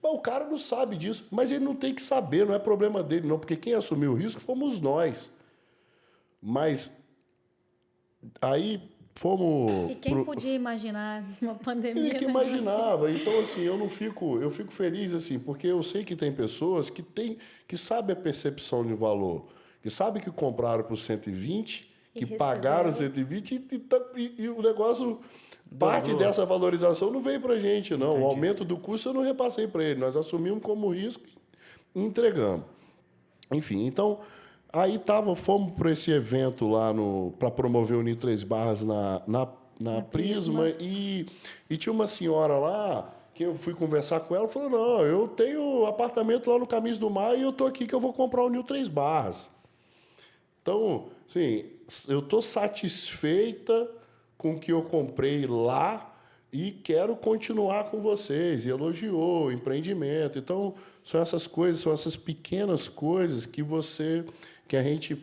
Bom, o cara não sabe disso, mas ele não tem que saber, não é problema dele, não, porque quem assumiu o risco fomos nós. Mas aí fomos... E quem podia imaginar uma pandemia? Ele que imaginava. Então, assim, eu fico feliz, assim, porque eu sei que tem pessoas que sabem a percepção de valor, que sabem que compraram por 120, que pagaram 120 e o negócio... Parte dessa valorização não veio para a gente, não. Entendi. O aumento do custo eu não repassei para ele. Nós assumimos como risco e entregamos. Enfim, então, aí fomos para esse evento lá para promover o Uniu Três Barras na Prisma e tinha uma senhora lá que eu fui conversar com ela e falou, não, eu tenho apartamento lá no Caminhos do Mar e eu estou aqui que eu vou comprar o Uniu Três Barras. Então, assim, eu estou satisfeita com o que eu comprei lá e quero continuar com vocês. E elogiou o empreendimento. Então, são essas coisas, são essas pequenas coisas que a gente,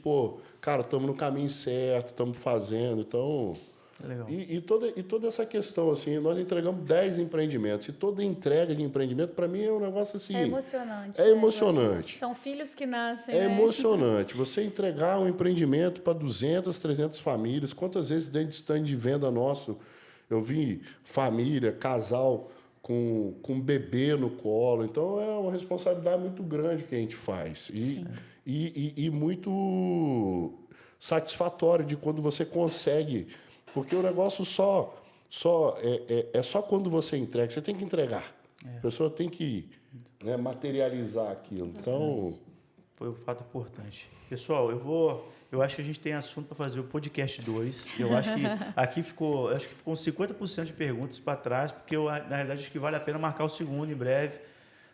cara, estamos no caminho certo, estamos fazendo. Então, Legal. E toda essa questão, assim, nós entregamos 10 empreendimentos. E toda entrega de empreendimento, para mim, é um negócio assim... É emocionante. É emocionante. São filhos que nascem, É né? emocionante. Você entregar um empreendimento para 200, 300 famílias. Quantas vezes dentro de stand de venda nosso, eu vi família, casal com um bebê no colo. Então, é uma responsabilidade muito grande que a gente faz. E muito satisfatório de quando você consegue... Porque o negócio é só quando você entrega. Você tem que entregar. A pessoa tem que, né, materializar aquilo. Então... Foi um fato importante. Pessoal, eu acho que a gente tem assunto para fazer o podcast 2. Eu acho que aqui ficou uns 50% de perguntas para trás, porque na verdade, acho que vale a pena marcar o segundo em breve,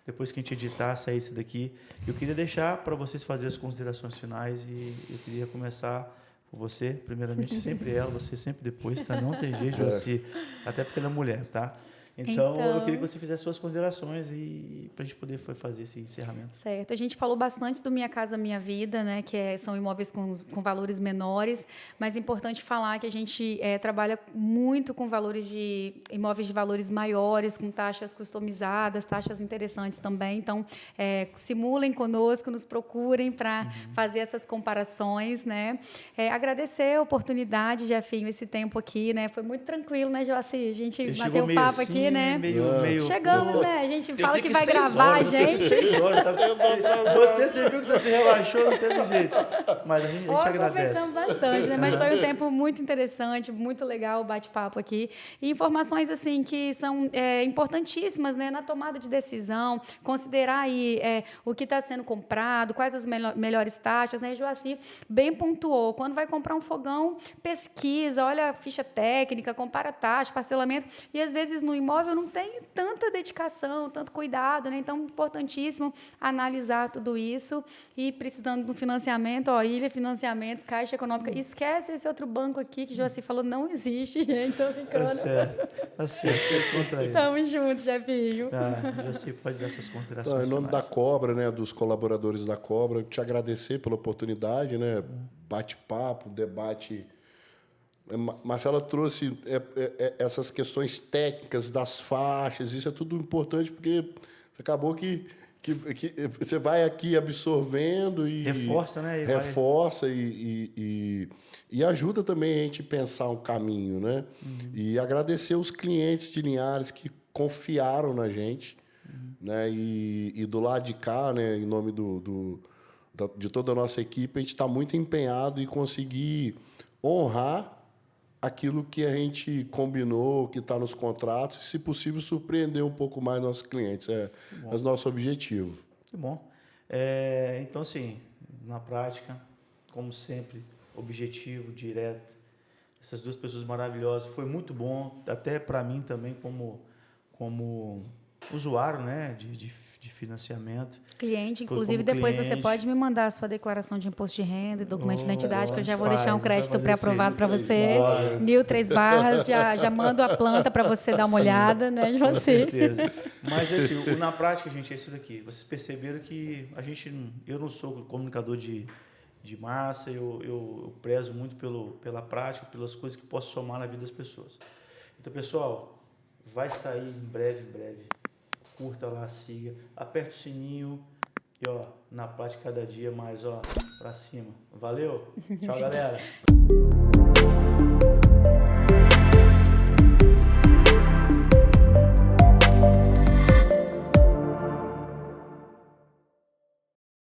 depois que a gente editar, sair isso daqui. Eu queria deixar para vocês fazerem as considerações finais e eu queria começar... Você, primeiramente, sempre ela, você sempre depois, tá? Não tem jeito, Joacy. Até porque ela é mulher, tá? Então, eu queria que você fizesse suas considerações e para a gente poder fazer esse encerramento. Certo. A gente falou bastante do Minha Casa Minha Vida, né? Que são imóveis com valores menores, mas é importante falar que a gente trabalha muito com valores de imóveis de valores maiores, com taxas customizadas, taxas interessantes também. Então, simulem conosco, nos procurem para fazer essas comparações, né? Agradecer a oportunidade, Jefinho, esse tempo aqui, né? Foi muito tranquilo, né, Joacy? A gente bateu um papo aqui, né? Chegamos, né? A gente fala que vai gravar, a gente. 6 horas, tá? Você viu que você se relaxou, não teve jeito. Mas a gente agradece. Conversamos bastante, né? Mas foi um tempo muito interessante, muito legal o bate-papo aqui. E informações, assim, que são importantíssimas, né? Na tomada de decisão, considerar aí o que está sendo comprado, quais as melhores taxas, né? Joacy bem pontuou. Quando vai comprar um fogão, pesquisa, olha a ficha técnica, compara taxa, parcelamento. E, às vezes, no imóvel não tem tanta dedicação, tanto cuidado, né? Então, importantíssimo analisar tudo isso e precisando do financiamento, Ilha Financiamentos, Caixa Econômica, esquece esse outro banco aqui que o Joacy falou, não existe, gente, tô ficando. Tá certo, descontraído. Tamo juntos, Jefinho. Joacy, pode dar essas considerações Em nome finais. da Cobra, né, dos colaboradores da Cobra, te agradecer pela oportunidade, né, bate-papo, debate. Marcela trouxe essas questões técnicas das faixas, isso é tudo importante porque acabou que você vai aqui absorvendo e reforça, né? E ajuda também a gente a pensar um caminho, né? E agradecer os clientes de Linhares que confiaram na gente, né? E do lado de cá, né? Em nome de toda a nossa equipe, a gente está muito empenhado em conseguir honrar aquilo que a gente combinou, que está nos contratos, e, se possível, surpreender um pouco mais nossos clientes. É o nosso objetivo. Que bom. Então, assim, na prática, como sempre, objetivo, direto. Essas duas pessoas maravilhosas. Foi muito bom, até para mim também, como usuário, né, de financiamento. Cliente, inclusive, depois você pode me mandar a sua declaração de imposto de renda e documento de identidade, que eu já vou deixar um crédito pré-aprovado para você. 1.003 barras, já mando a planta para você dar uma olhada, né, de Com você. certeza. Mas, assim, na prática, gente, é isso daqui. Vocês perceberam que eu não sou comunicador de massa, eu prezo muito pela prática, pelas coisas que posso somar na vida das pessoas. Então, pessoal, vai sair em breve. Curta lá, siga, aperta o sininho e, na prática, cada dia mais, pra cima. Valeu? Tchau, galera.